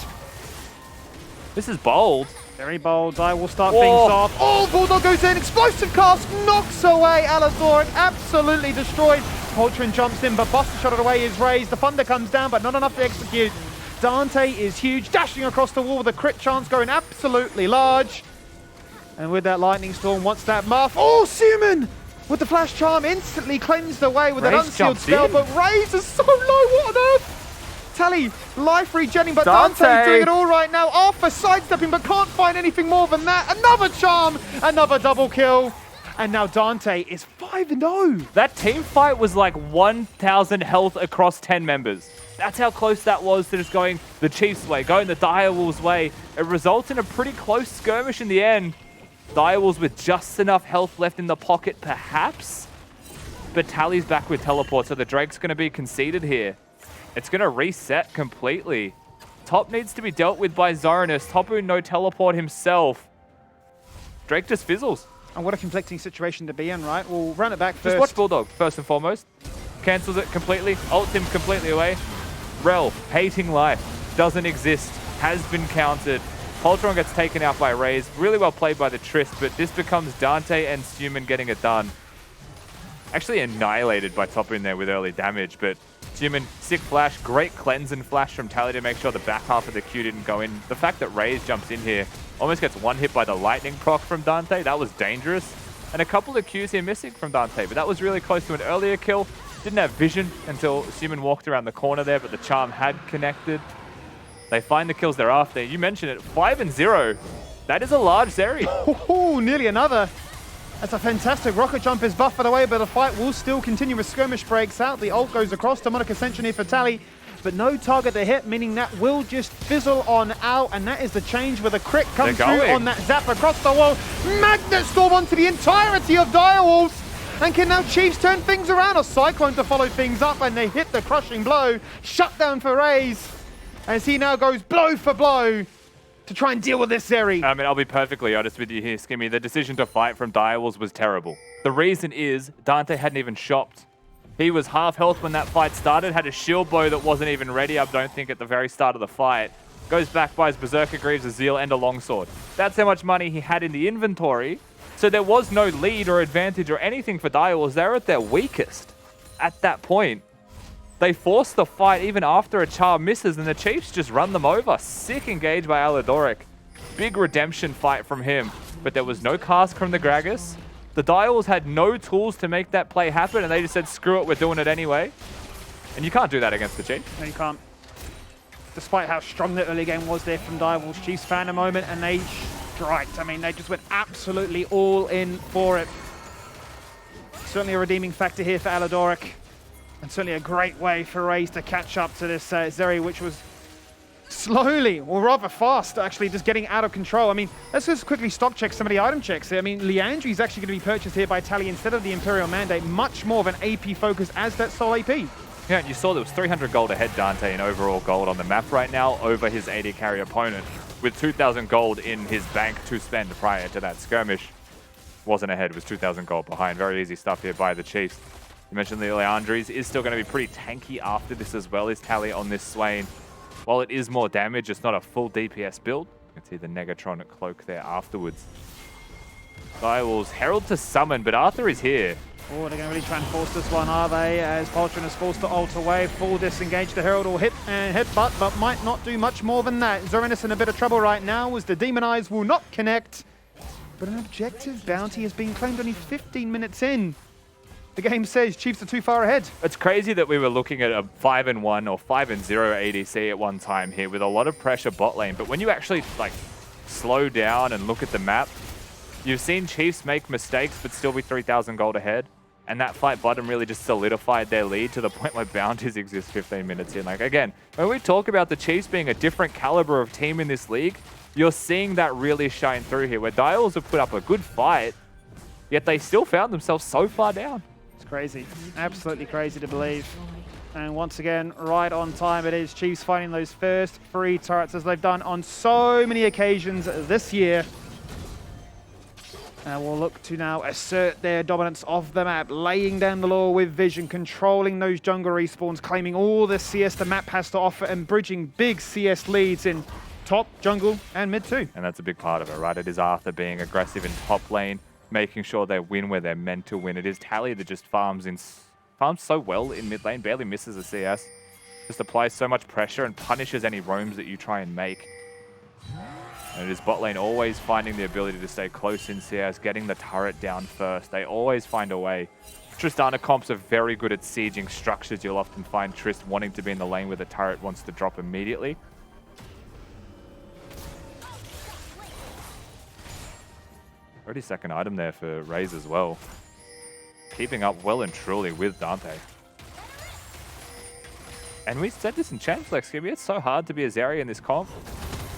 This is bold. Very bold. I will start Whoa. things off. Oh, Bulldawg goes in. Explosive cast knocks away Aladoric. Absolutely destroyed. Poltron jumps in, but Buster shot it away is raised. The thunder comes down, but not enough to execute. Danteh is huge, dashing across the wall with a crit chance going absolutely large. And with that lightning storm, wants that muff. Oh, Siuman with the flash charm instantly cleansed away with an Raes unsealed jumps spell, in. but Raes is so low. What on earth? Tally, life regenning, but Danteh Danteh doing it all right now. Arthur sidestepping, but can't find anything more than that. Another charm, another double kill. And now Danteh is 5-0. That team fight was like 1,000 health across 10 members. That's how close that was to just going the Chiefs' way, going the Direwolves' way. It results in a pretty close skirmish in the end. Direwolves with just enough health left in the pocket, perhaps. But Tally's back with teleport, so the Drake's going to be conceded here. It's going to reset completely. Top needs to be dealt with by Zorenous. Topoon no teleport himself. Drake just fizzles. And what a conflicting situation to be in, right? We'll run it back first. Just watch Bulldawg, first and foremost. Cancels it completely, ults him completely away. Rell, hating life, doesn't exist, has been countered. Poltron gets taken out by Raes. Really well played by the Trist, but this becomes Danteh and Siuman getting it done. Actually annihilated by Topoon there with early damage, but Siuman, sick flash, great cleanse and flash from Tally to make sure the back half of the Q didn't go in. The fact that Raes jumps in here, almost gets one hit by the lightning proc from Danteh, that was dangerous. And a couple of Qs here missing from Danteh, but that was really close to an earlier kill. Didn't have vision until Siuman walked around the corner there, but the charm had connected. They find the kills thereafter. You mentioned it, 5-0. That is a large Zeri. Oh, nearly another. That's a fantastic rocket jump is buffered away, but the fight will still continue as skirmish breaks out. The ult goes across to Demonic Ascension here for Tally, but no target to hit, meaning that will just fizzle on out, and that is the change where the crit comes through on that zap across the wall. Magnet Storm onto the entirety of Direwolves, and can now Chiefs turn things around? A Cyclone to follow things up, and they hit the crushing blow. Shut down for Raes, as he now goes blow for blow to try and deal with this Zeri. I mean, I'll be perfectly honest with you here, Skimmy. The decision to fight from Direwolves was terrible. The reason is Danteh hadn't even shopped. He was half health when that fight started, had a shield bow that wasn't even ready, I don't think, at the very start of the fight. Goes back, buys Berserker Greaves, a Zeal, and a Longsword. That's how much money he had in the inventory. So there was no lead or advantage or anything for Direwolves. They were at their weakest at that point. They forced the fight even after a charm misses, and the Chiefs just run them over. Sick engage by Aladoric. Big redemption fight from him, but there was no cast from the Gragas. The Direwolves had no tools to make that play happen, and they just said, screw it, we're doing it anyway. And you can't do that against the Chiefs. No, you can't. Despite how strong the early game was there from Direwolves, Chiefs found a moment and they striked. I mean, they just went absolutely all in for it. Certainly a redeeming factor here for Aladoric. And certainly a great way for Raes to catch up to this Zeri, which was slowly, or rather fast, actually just getting out of control. I mean, let's just quickly stock check some of the item checks. I mean, Liandry is actually going to be purchased here by Tally instead of the Imperial Mandate. Much more of an AP focus as that sole AP. Yeah, and you saw there was 300 gold ahead Danteh in overall gold on the map right now over his AD carry opponent, with 2,000 gold in his bank to spend prior to that skirmish. Wasn't ahead, was 2,000 gold behind. Very easy stuff here by the Chiefs. You mentioned the Liandry's is still going to be pretty tanky after this as well, is Tally on this Swain. While it is more damage, it's not a full DPS build. You can see the Negatronic cloak there afterwards. Direwolves Herald to summon, but Arthur is here. Oh, they're going to really try and force this one, are they? As Poltron is forced to ult away, full disengage. The Herald will hit and headbutt, but might not do much more than that. Zorenous in a bit of trouble right now as the Demon Eyes will not connect. But an objective bounty has been claimed only 15 minutes in. The game says Chiefs are too far ahead. It's crazy that we were looking at a 5-1 or 5-0 ADC at one time here with a lot of pressure bot lane. But when you actually like slow down and look at the map, you've seen Chiefs make mistakes but still be 3,000 gold ahead. And that fight bottom really just solidified their lead to the point where bounties exist 15 minutes in. Like, again, when we talk about the Chiefs being a different caliber of team in this league, you're seeing that really shine through here, where Direwolves have put up a good fight, yet they still found themselves so far down. It's crazy. Absolutely crazy to believe. And once again, right on time it is. Chiefs finding those first 3 turrets as they've done on so many occasions this year. And we'll look to now assert their dominance of the map, laying down the law with vision, controlling those jungle respawns, claiming all the CS the map has to offer, and bridging big CS leads in top, jungle, and mid too. And that's a big part of it, right? It is Arthur being aggressive in top lane, making sure they win where they're meant to win. It is Tally that just farms so well in mid lane, barely misses a CS. Just applies so much pressure and punishes any roams that you try and make. And it is bot lane always finding the ability to stay close in CS, getting the turret down first. They always find a way. Tristana comps are very good at sieging structures. You'll often find Trist wanting to be in the lane where the turret wants to drop immediately. Already second item there for Raes as well. Keeping up well and truly with Danteh. And we said this in Champflex, Skimmy, it's so hard to be a Zeri in this comp.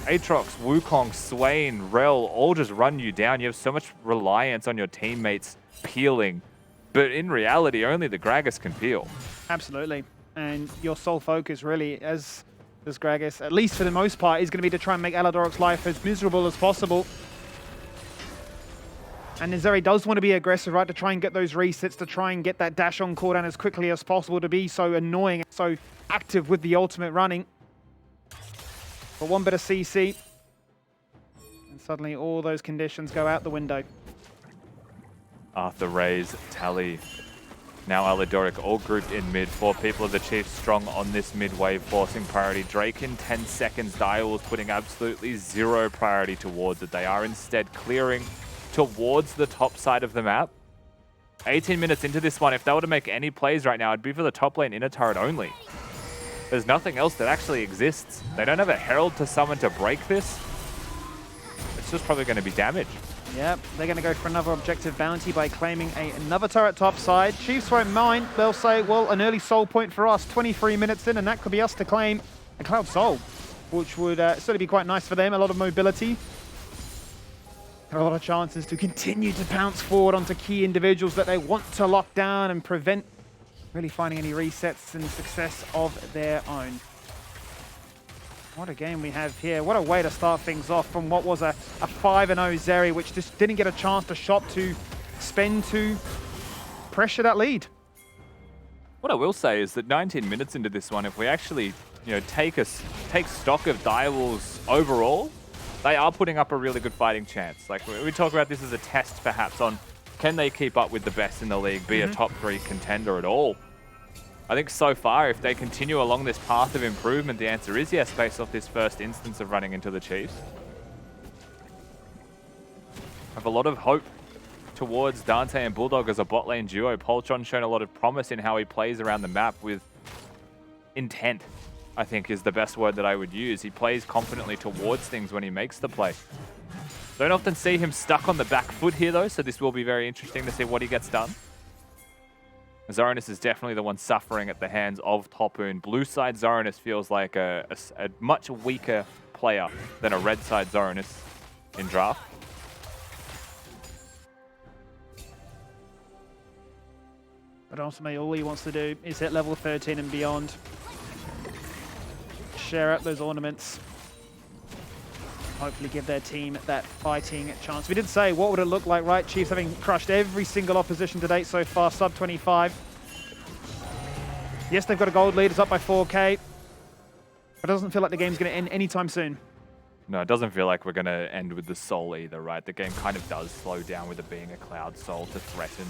Aatrox, Wukong, Swain, Rell, all just run you down. You have so much reliance on your teammates peeling. But in reality, only the Gragas can peel. Absolutely. And your sole focus really, as this Gragas, at least for the most part, is going to be to try and make Aladoric's life as miserable as possible. And Zeri does want to be aggressive, right, to try and get those resets, to try and get that dash on cooldown as quickly as possible, to be so annoying, so active with the ultimate running. But one bit of CC, and suddenly all those conditions go out the window. Arthur, Raes, Tally, now Aladoric all grouped in mid. 4 people of the Chiefs strong on this mid wave, forcing priority. Drake in 10 seconds. Direwolves putting absolutely 0 priority towards it. They are instead clearing towards the top side of the map. 18 minutes into this one, if they were to make any plays right now, it'd be for the top lane inner turret only. There's nothing else that actually exists. They don't have a Herald to summon to break this. It's just probably going to be damage. Yep, they're going to go for another objective bounty by claiming another turret top side. Chiefs won't mind. They'll say, well, an early soul point for us, 23 minutes in, and that could be us to claim a Cloud Soul, which would certainly be quite nice for them. A lot of mobility. There are a lot of chances to continue to pounce forward onto key individuals that they want to lock down and prevent really finding any resets and success of their own. What a game we have here. What a way to start things off from what was a 5-0 Zeri, which just didn't get a chance to shop, to spend, to pressure that lead. What I will say is that 19 minutes into this one, if we actually take stock of Direwolves overall, they are putting up a really good fighting chance. Like we talk about this as a test perhaps on can they keep up with the best in the league, be a top 3 contender at all. I think so far, if they continue along this path of improvement, the answer is yes, based off this first instance of running into the Chiefs. I have a lot of hope towards Danteh and Bulldawg as a bot lane duo. Poltron shown a lot of promise in how he plays around the map with intent, I think is the best word that I would use. He plays confidently towards things when he makes the play. Don't often see him stuck on the back foot here though, so this will be very interesting to see what he gets done. Zorenous is definitely the one suffering at the hands of Topoon. Blue side Zorenous feels like a much weaker player than a red side Zorenous in draft. But ultimately, all he wants to do is hit level 13 and beyond. Share up those ornaments. Hopefully give their team that fighting chance. We did say, what would it look like, right? Chiefs having crushed every single opposition to date so far, sub 25. Yes, they've got a gold lead. It's up by 4K. But it doesn't feel like the game's going to end anytime soon. No, it doesn't feel like we're going to end with the soul either, right? The game kind of does slow down with it being a cloud soul to threaten.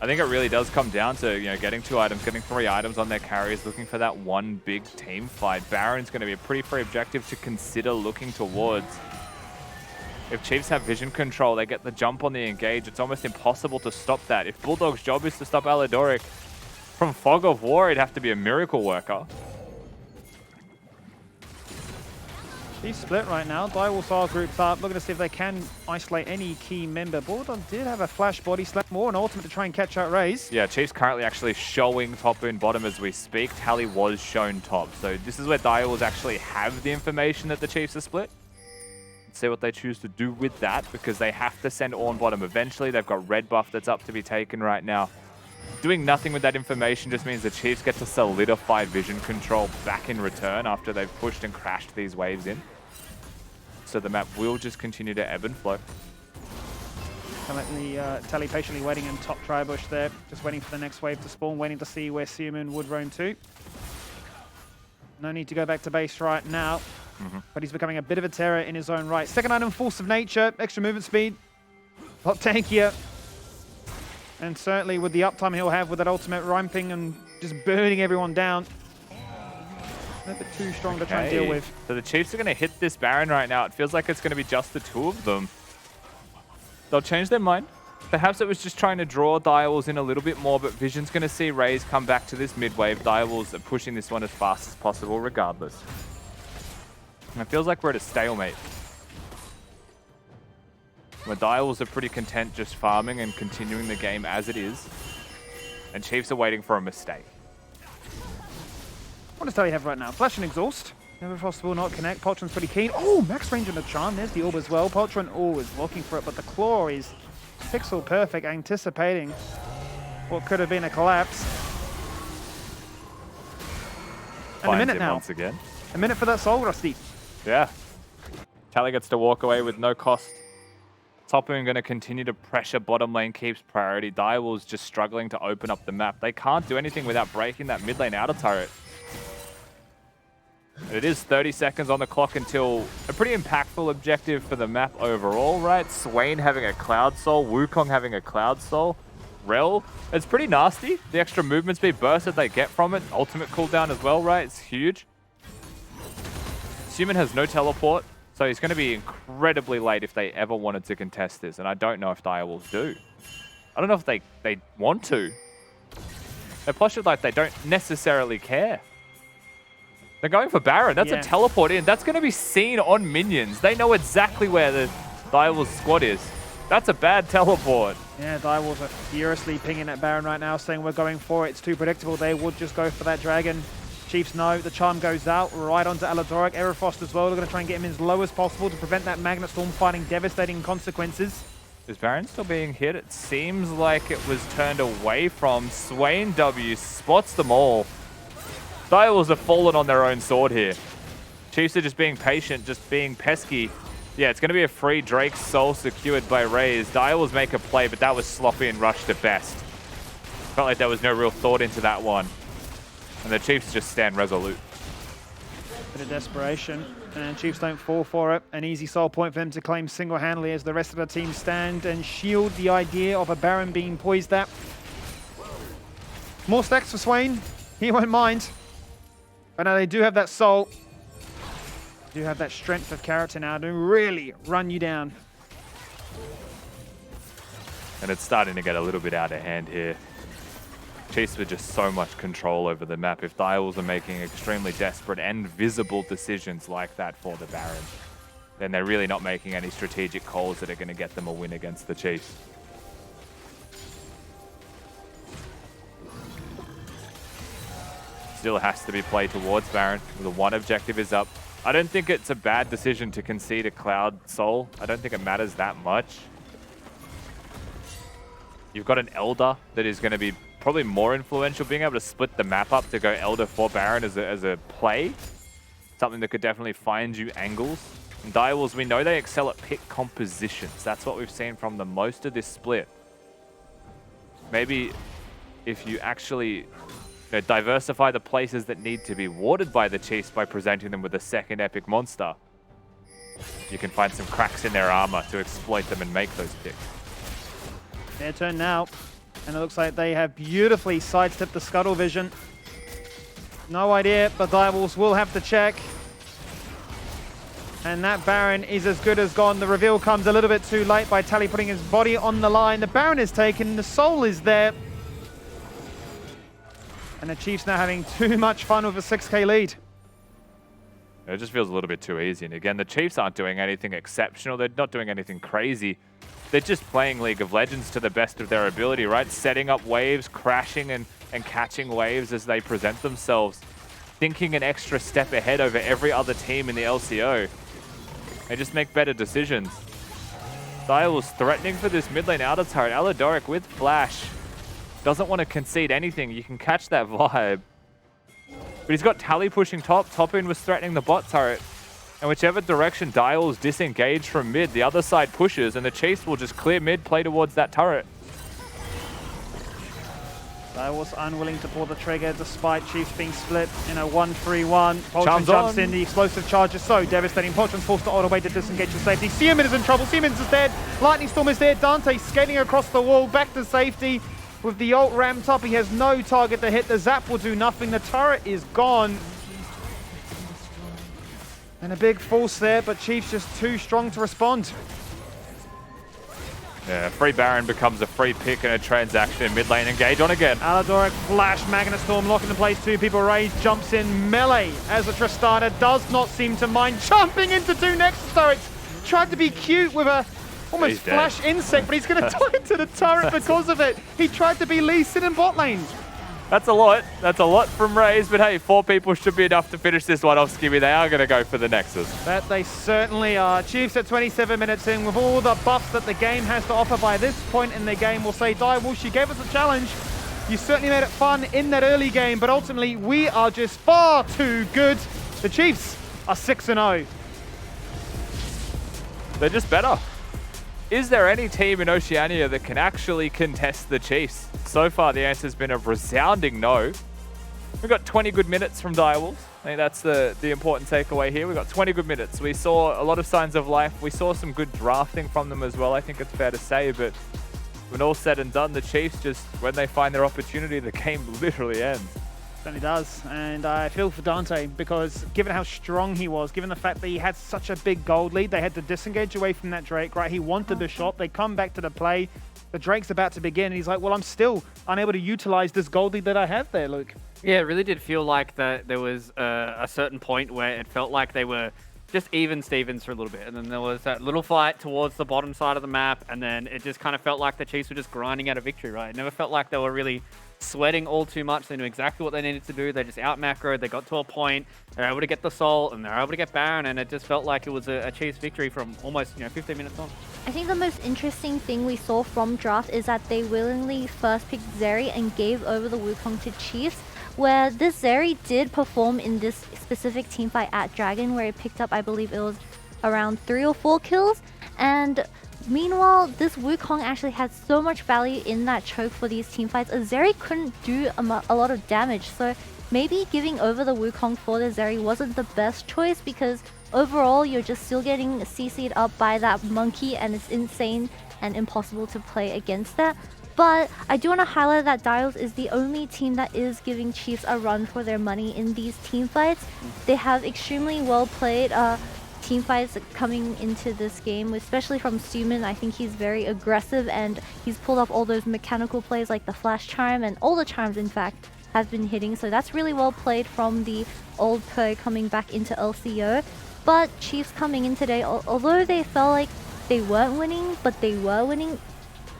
I think it really does come down to, getting 2 items, getting 3 items on their carriers, looking for that one big team fight. Baron's going to be a pretty free objective to consider looking towards. If Chiefs have vision control, they get the jump on the engage. It's almost impossible to stop that. If Bulldawg's job is to stop Aladoric from Fog of War, he'd have to be a miracle worker. He's split right now. Direwolves are grouped up, looking to see if they can isolate any key member. Bulldawg did have a flash body slam, more an ultimate to try and catch out Raes. Yeah, Chiefs currently actually showing Topoon bottom as we speak. Tally was shown top. So this is where Direwolves actually have the information that the Chiefs are split. Let's see what they choose to do with that, because they have to send Ornn bottom eventually. They've got red buff that's up to be taken right now. Doing nothing with that information just means the Chiefs get to solidify vision control back in return after they've pushed and crashed these waves in. So the map will just continue to ebb and flow. Currently, Tally patiently waiting in top tri-bush there, just waiting for the next wave to spawn, waiting to see where Siuman would roam to. No need to go back to base right now, but he's becoming a bit of a terror in his own right. Second item, Force of Nature, extra movement speed, a lot tankier. And certainly with the uptime he'll have with that ultimate ramping and just burning everyone down. A bit too strong to try and deal with. So the Chiefs are going to hit this Baron right now. It feels like it's going to be just the 2 of them. They'll change their mind. Perhaps it was just trying to draw Direwolves in a little bit more, but Vision's going to see Raes come back to this mid-wave. Direwolves are pushing this one as fast as possible regardless. And it feels like we're at a stalemate. Where Direwolves are pretty content just farming and continuing the game as it is. And Chiefs are waiting for a mistake. What does Tally have right now? Flash and Exhaust. Never possible, not connect. Poltron's pretty keen. Oh, max range on the charm. There's the orb as well. Poltron always looking for it, but the claw is pixel perfect, anticipating what could have been a collapse. And a minute now. Once again. A minute for that soul, Rusty. Yeah. Tally gets to walk away with no cost. Topoon going to continue to pressure bottom lane, keeps priority. Direwolves just struggling to open up the map. They can't do anything without breaking that mid lane outer turret. It is 30 seconds on the clock until a pretty impactful objective for the map overall, right? Swain having a Cloud Soul, Wukong having a Cloud Soul, Rell. It's pretty nasty. The extra movement speed burst that they get from it. Ultimate cooldown as well, right? It's huge. Siuman has no teleport, so he's going to be incredibly late if they ever wanted to contest this, and I don't know if Direwolves do. I don't know if they want to. They're postured like they don't necessarily care. They're going for Baron. That's a teleport in. That's going to be seen on minions. They know exactly where the Direwolves squad is. That's a bad teleport. Yeah, Direwolves are furiously pinging at Baron right now, saying we're going for it. It's too predictable. They would just go for that dragon. Chiefs know. The charm goes out right onto Aladoric. Aerofrost as well. They're going to try and get him as low as possible to prevent that Magnet Storm fighting devastating consequences. Is Baron still being hit? It seems like it was turned away from. Swain W spots them all. Direwolves have fallen on their own sword here. Chiefs are just being patient, just being pesky. Yeah, it's going to be a free Drake's soul secured by Raes. Direwolves make a play, but that was sloppy and rushed at best. Felt like there was no real thought into that one. And the Chiefs just stand resolute. Bit of desperation, and Chiefs don't fall for it. An easy soul point for them to claim single-handedly as the rest of the team stand and shield the idea of a Baron being poised at. More stacks for Swain. He won't mind. But now they do have that soul. Do have that strength of character now to really run you down. And it's starting to get a little bit out of hand here. Chiefs with just so much control over the map. If Direwolves are making extremely desperate and visible decisions like that for the Baron, then they're really not making any strategic calls that are going to get them a win against the Chiefs. Still has to be played towards Baron. The one objective is up. I don't think it's a bad decision to concede a Cloud Soul. I don't think it matters that much. You've got an Elder that is going to be probably more influential. Being able to split the map up to go Elder for Baron as a play. Something that could definitely find you angles. And Direwolves, we know they excel at pick compositions. That's what we've seen from the most of this split. Maybe if you actually diversify the places that need to be warded by the Chiefs by presenting them with a second epic monster, you can find some cracks in their armor to exploit them and make those picks. Their turn now, and it looks like they have beautifully sidestepped the Scuttle Vision. No idea, but Direwolves will have to check. And that Baron is as good as gone. The reveal comes a little bit too late by Tally putting his body on the line. The Baron is taken, the soul is there. And the Chiefs now having too much fun with a 6k lead. It just feels a little bit too easy. And again, the Chiefs aren't doing anything exceptional. They're not doing anything crazy. They're just playing League of Legends to the best of their ability, right? Setting up waves, crashing and catching waves as they present themselves. Thinking an extra step ahead over every other team in the LCO. They just make better decisions. Direwolves threatening for this mid lane outer turret. Aladoric with flash. Doesn't want to concede anything. You can catch that vibe. But he's got Tally pushing top. Topoon was threatening the bot turret. And whichever direction Direwolves disengage from mid, the other side pushes, and the Chiefs will just clear mid, play towards that turret. Direwolves unwilling to pull the trigger despite Chiefs being split in a 1-3-1. Poltron jumps in. The explosive charge is so devastating. Poltron's forced to auto away to disengage to safety. Siuman is in trouble. Siuman is dead. Lightning Storm is there. Danteh skating across the wall back to safety. With the ult ramped up, he has no target to hit. The zap will do nothing. The turret is gone. And a big force there, but Chiefs just too strong to respond. Yeah, free Baron becomes a free pick and a transaction. Mid lane engage on again. Aladoric flash, Magnet Storm lock into place. Two people. Raes jumps in melee as the Tristana does not seem to mind jumping into two Nexus turrets. Tried to be cute with a almost flash insect, but he's going to die to the turret because of it. He tried to be Lee Sin in bot lane. That's a lot. That's a lot from Raes, but hey, 4 people should be enough to finish this one off, Skimmy. They are going to go for the Nexus. That they certainly are. Chiefs at 27 minutes in with all the buffs that the game has to offer by this point in the game. We'll say, Direwolves, you gave us a challenge. You certainly made it fun in that early game, but ultimately we are just far too good. The Chiefs are 6-0. They're just better. Is there any team in Oceania that can actually contest the Chiefs? So far, the answer has been a resounding no. We've got 20 good minutes from Direwolves. I think that's the important takeaway here. We've got 20 good minutes. We saw a lot of signs of life. We saw some good drafting from them as well, I think it's fair to say. But when all said and done, the Chiefs just, when they find their opportunity, the game literally ends. Certainly does, and I feel for Danteh because given how strong he was, given the fact that he had such a big gold lead, they had to disengage away from that Drake, right? He wanted the shot, they come back to the play, the Drake's about to begin, and he's like, well, I'm still unable to utilize this gold lead that I have there, Luke. Yeah, it really did feel like that there was a certain point where it felt like they were just even Stevens for a little bit, and then there was that little fight towards the bottom side of the map, and then it just kind of felt like the Chiefs were just grinding out a victory, right? It never felt like they were really sweating all too much. They knew exactly what they needed to do. They just out macroed. They got to a point. They're able to get the soul, and they're able to get Baron, and it just felt like it was a Chiefs victory from almost 15 minutes on. I think the most interesting thing we saw from draft is that they willingly first picked Zeri and gave over the Wukong to Chiefs, where this Zeri did perform in this specific teamfight at Dragon, where he picked up, I believe it was around 3 or 4 kills. And meanwhile, this Wukong actually had so much value in that choke for these teamfights. Zeri couldn't do a lot of damage, so maybe giving over the Wukong for the Zeri wasn't the best choice, because overall you're just still getting CC'd up by that monkey, and it's insane and impossible to play against that. But I do want to highlight that Dials is the only team that is giving Chiefs a run for their money in these team fights. They have extremely well played team fights coming into this game, especially from Siuman. I think he's very aggressive, and he's pulled off all those mechanical plays like the flash charm, and all the charms in fact have been hitting. So that's really well played from the old Purge coming back into LCO. But Chiefs coming in today, although they felt like they weren't winning, but they were winning,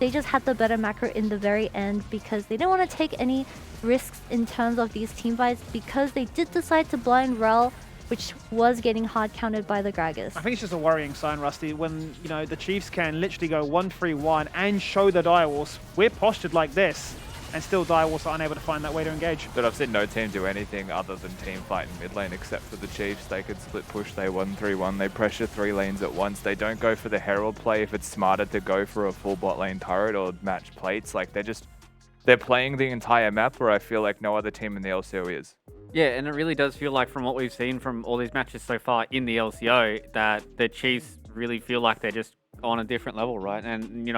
they just had the better macro in the very end because they didn't want to take any risks in terms of these team fights, because they did decide to blind Rell, which was getting hard countered by the Gragas. I think it's just a worrying sign, Rusty, when the Chiefs can literally go 1-3-1 and show the direwolves. We're postured like this, and still direwolves are unable to find that way to engage. But I've seen no team do anything other than team fight in mid lane except for the Chiefs. They could split push, they 1-3-1, they pressure 3 lanes at once. They don't go for the Herald play if it's smarter to go for a full bot lane turret or match plates. Like they're playing the entire map where I feel like no other team in the LCO is. Yeah, and it really does feel like, from what we've seen from all these matches so far in the LCO, that the Chiefs really feel like they're just on a different level, right? And,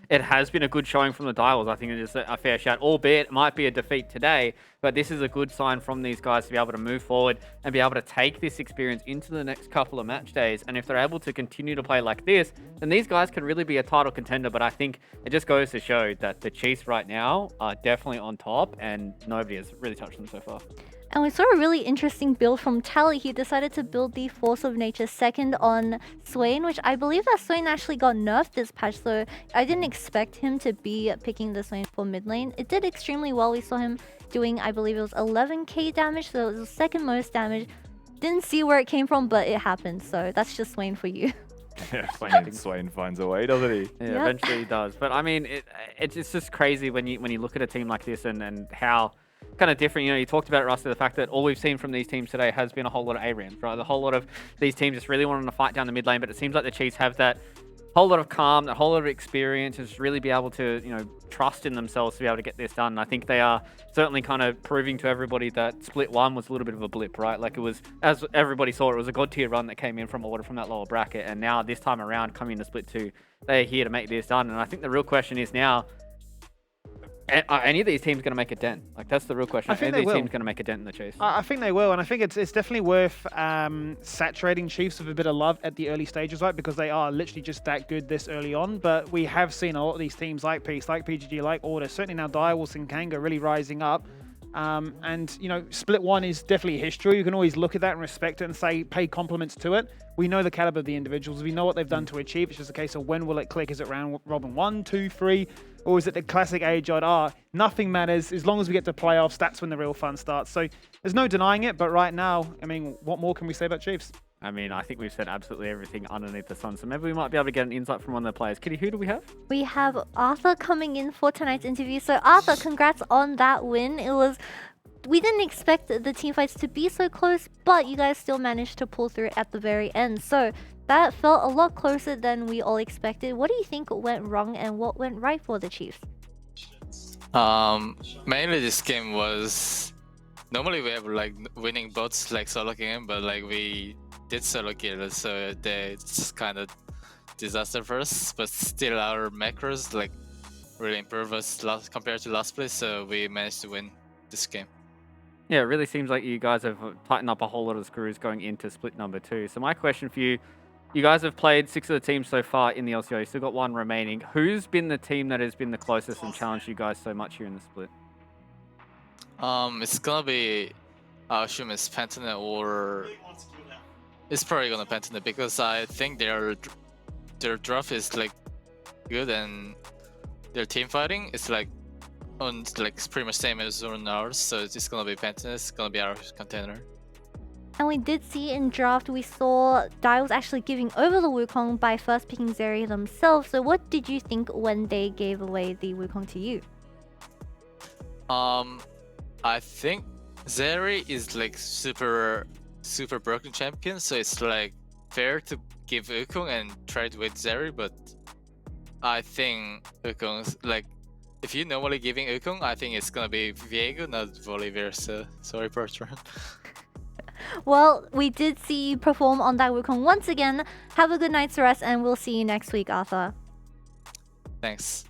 it has been a good showing from the Dials. I think it is a fair shout, albeit it might be a defeat today, but this is a good sign from these guys to be able to move forward and be able to take this experience into the next couple of match days. And if they're able to continue to play like this, then these guys can really be a title contender. But I think it just goes to show that the Chiefs right now are definitely on top, and nobody has really touched them so far. And we saw a really interesting build from Tally. He decided to build the Force of Nature second on Swain, which I believe that Swain actually got nerfed this patch, so I didn't expect him to be picking the Swain for mid lane. It did extremely well. We saw him doing, I believe it was 11k damage, so it was the second most damage. Didn't see where it came from, but it happened, so that's just Swain for you. Yeah, Swain finds a way, doesn't he? Yeah, Yep. Eventually he does. But I mean, it's just crazy when you look at a team like this and how kind of different. You talked about it, Rusty, the fact that all we've seen from these teams today has been a whole lot of ARAMs, right? A whole lot of these teams just really wanting to fight down the mid lane, but it seems like the Chiefs have that whole lot of calm, that whole lot of experience, and just really be able to, trust in themselves to be able to get this done. And I think they are certainly kind of proving to everybody that Split 1 was a little bit of a blip, right? Like, it was, as everybody saw, it was a god tier run that came in from order from that lower bracket, and now this time around, coming into Split 2, they're here to make this done. And I think the real question is now, are any of these teams going to make a dent? Like, that's the real question. I think any of they these will. teams going to make a dent in the chase? I think they will, and I think it's definitely worth saturating Chiefs with a bit of love at the early stages, right? Because they are literally just that good this early on. But we have seen a lot of these teams like Peace, like PGG, like Order, certainly now Direwolves and Kanga really rising up. And, Split 1 is definitely history. You can always look at that and respect it and say, pay compliments to it. We know the caliber of the individuals. We know what they've done to achieve. It's just a case of when will it click? Is it round robin 1, 2, 3? Or is it the classic age-old, nothing matters. As long as we get to playoffs, that's when the real fun starts. So there's no denying it. But right now, I mean, what more can we say about Chiefs? I mean, I think we've said absolutely everything underneath the sun. So maybe we might be able to get an insight from one of the players. Kitty, who do we have? We have Arthur coming in for tonight's interview. So Arthur, congrats on that win. We didn't expect the team fights to be so close, but you guys still managed to pull through it at the very end. So that felt a lot closer than we all expected. What do you think went wrong and what went right for the Chiefs? Mainly this game was, normally we have like winning bots like solo game, but like we did solo kill, so it's kind of disaster for us. But still our macros like really improved us compared to last place, so we managed to win this game. Yeah, it really seems like you guys have tightened up a whole lot of screws going into split number 2. So my question for you, you guys have played 6 of the teams so far in the LCO. You still got 1 remaining. Who's been the team that has been the closest and challenged you guys so much here in the split? It's gonna be, I assume it's Pantone, or it's probably gonna Pantone, because I think their draft is like good, and their team fighting is like it's pretty much same as ours, so it's gonna be Pantone. It's gonna be our contender. And we did see in draft, we saw Dials actually giving over the Wukong by first picking Zeri themselves. So what did you think when they gave away the Wukong to you? I think Zeri is like super broken champion, so it's like fair to give Wukong and try to win Zeri, but I think Wukong's like if you're normally giving Wukong, I think it's gonna be Viego, not Volibear. So sorry, Poltron. Well, we did see you perform on that Wukong once again. Have a good night's rest, and we'll see you next week, Arthur. Thanks.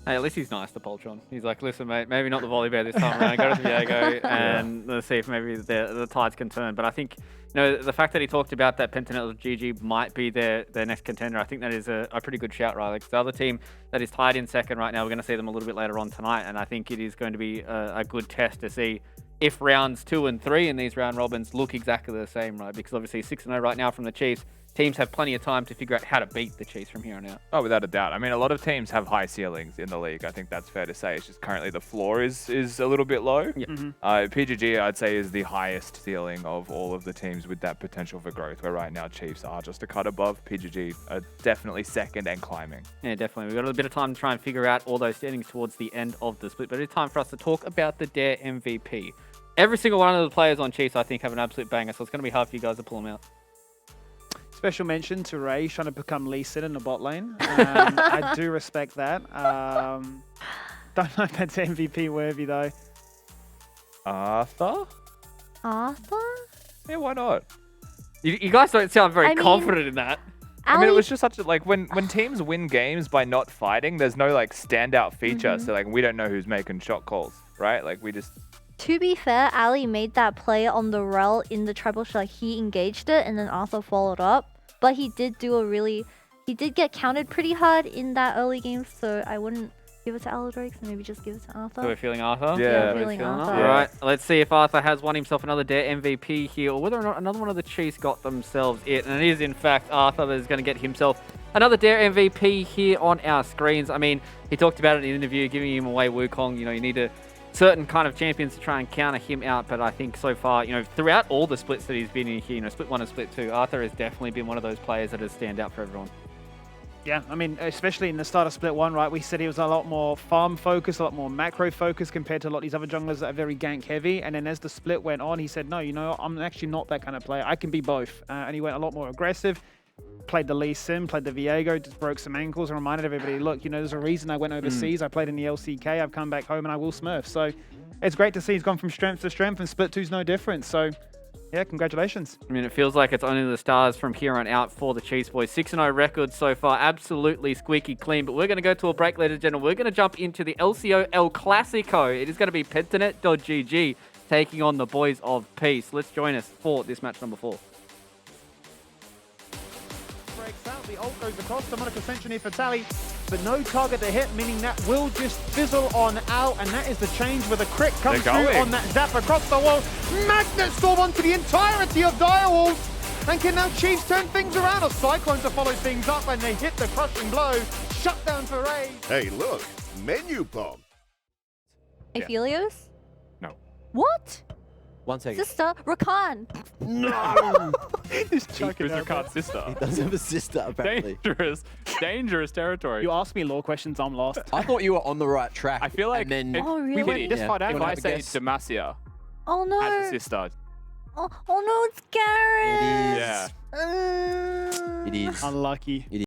Hey, at least he's nice to Poltron. He's like, listen, mate, maybe not the Volibear this time around. Go to the Viego and let's see if maybe the tides can turn. But I think, the fact that he talked about that Pentanet GG might be their next contender, I think that is a pretty good shout, right? Like the other team that is tied in second right now, we're going to see them a little bit later on tonight. And I think it is going to be a good test to see if rounds 2 and 3 in these round robins look exactly the same, right? Because obviously 6-0 right now from the Chiefs. Teams have plenty of time to figure out how to beat the Chiefs from here on out. Oh, without a doubt. I mean, a lot of teams have high ceilings in the league. I think that's fair to say. It's just currently the floor is a little bit low. Yeah. PGG, I'd say, is the highest ceiling of all of the teams with that potential for growth, where right now Chiefs are just a cut above. PGG are definitely second and climbing. Yeah, definitely. We've got a little bit of time to try and figure out all those standings towards the end of the split, but it's time for us to talk about the Dare MVP. Every single one of the players on Chiefs, I think, have an absolute banger, so it's going to be hard for you guys to pull them out. Special mention to Raes trying to become Lee Sin in the bot lane. I do respect that. Don't know if that's MVP worthy though. Arthur? Arthur? Yeah, why not? You guys don't sound very I mean, confident in that. I mean, it was just such a, like, when teams win games by not fighting, there's no, like, standout feature. So, like, we don't know who's making shot calls, right? Like, we just... To be fair, Ali made that play on the Rell in the tribal like he engaged it and then Arthur followed up. But he did get counted pretty hard in that early game, so I wouldn't give it to Aladoric, so maybe just give it to Arthur. So we're feeling Arthur? Yeah, we're feeling Arthur. All right, let's see if Arthur has won himself another Dare MVP here, or whether or not another one of the Chiefs got themselves it. And it is, in fact, Arthur that is going to get himself another Dare MVP here on our screens. I mean, he talked about it in the interview, giving him away Wukong. You need a certain kind of champions to try and counter him out, but I think so far, throughout all the splits that he's been in here, split 1 and split 2, Arthur has definitely been one of those players that has stand out for everyone. Yeah, I mean, especially in the start of split 1, right? We said he was a lot more farm focused, a lot more macro focused compared to a lot of these other junglers that are very gank heavy. And then as the split went on, he said, no, I'm actually not that kind of player. I can be both. And he went a lot more aggressive. Played the Lee Sin, played the Viego, just broke some ankles and reminded everybody, look, there's a reason I went overseas. I played in the LCK, I've come back home and I will smurf. So it's great to see he's gone from strength to strength, and split 2's no different. So yeah, congratulations. I mean, it feels like it's only the stars from here on out for the Chiefs boys. 6-0 record so far, absolutely squeaky clean. But we're going to go to a break, ladies and gentlemen. We're going to jump into the LCO El Clasico. It is going to be Pentanet.gg taking on the Boys of Peace. Let's join us for this match number 4. Breaks out, the ult goes across, demonic ascension here for Tally, but no target to hit, meaning that will just fizzle on out, and that is the change where the crit comes through on that zap across the wall. Magnet Storm onto the entirety of Direwolves, and can now Chiefs turn things around, or Cyclone to follow things up, and they hit the crushing blow. Shut down for Raes. Hey, look, menu bomb. Aphelios? No. What? 1 second. Sister? Rakan? No! Just choking Who's out. Rakan's sister? He does have a sister, apparently. Dangerous territory. You ask me law questions, I'm lost. I thought you were on the right track. I feel like and then Oh, We really? went this far down. if wanna I have a say guess? Demacia Oh no. as a sister, Oh no, it's Garrett. yeah. It is. Unlucky. It is.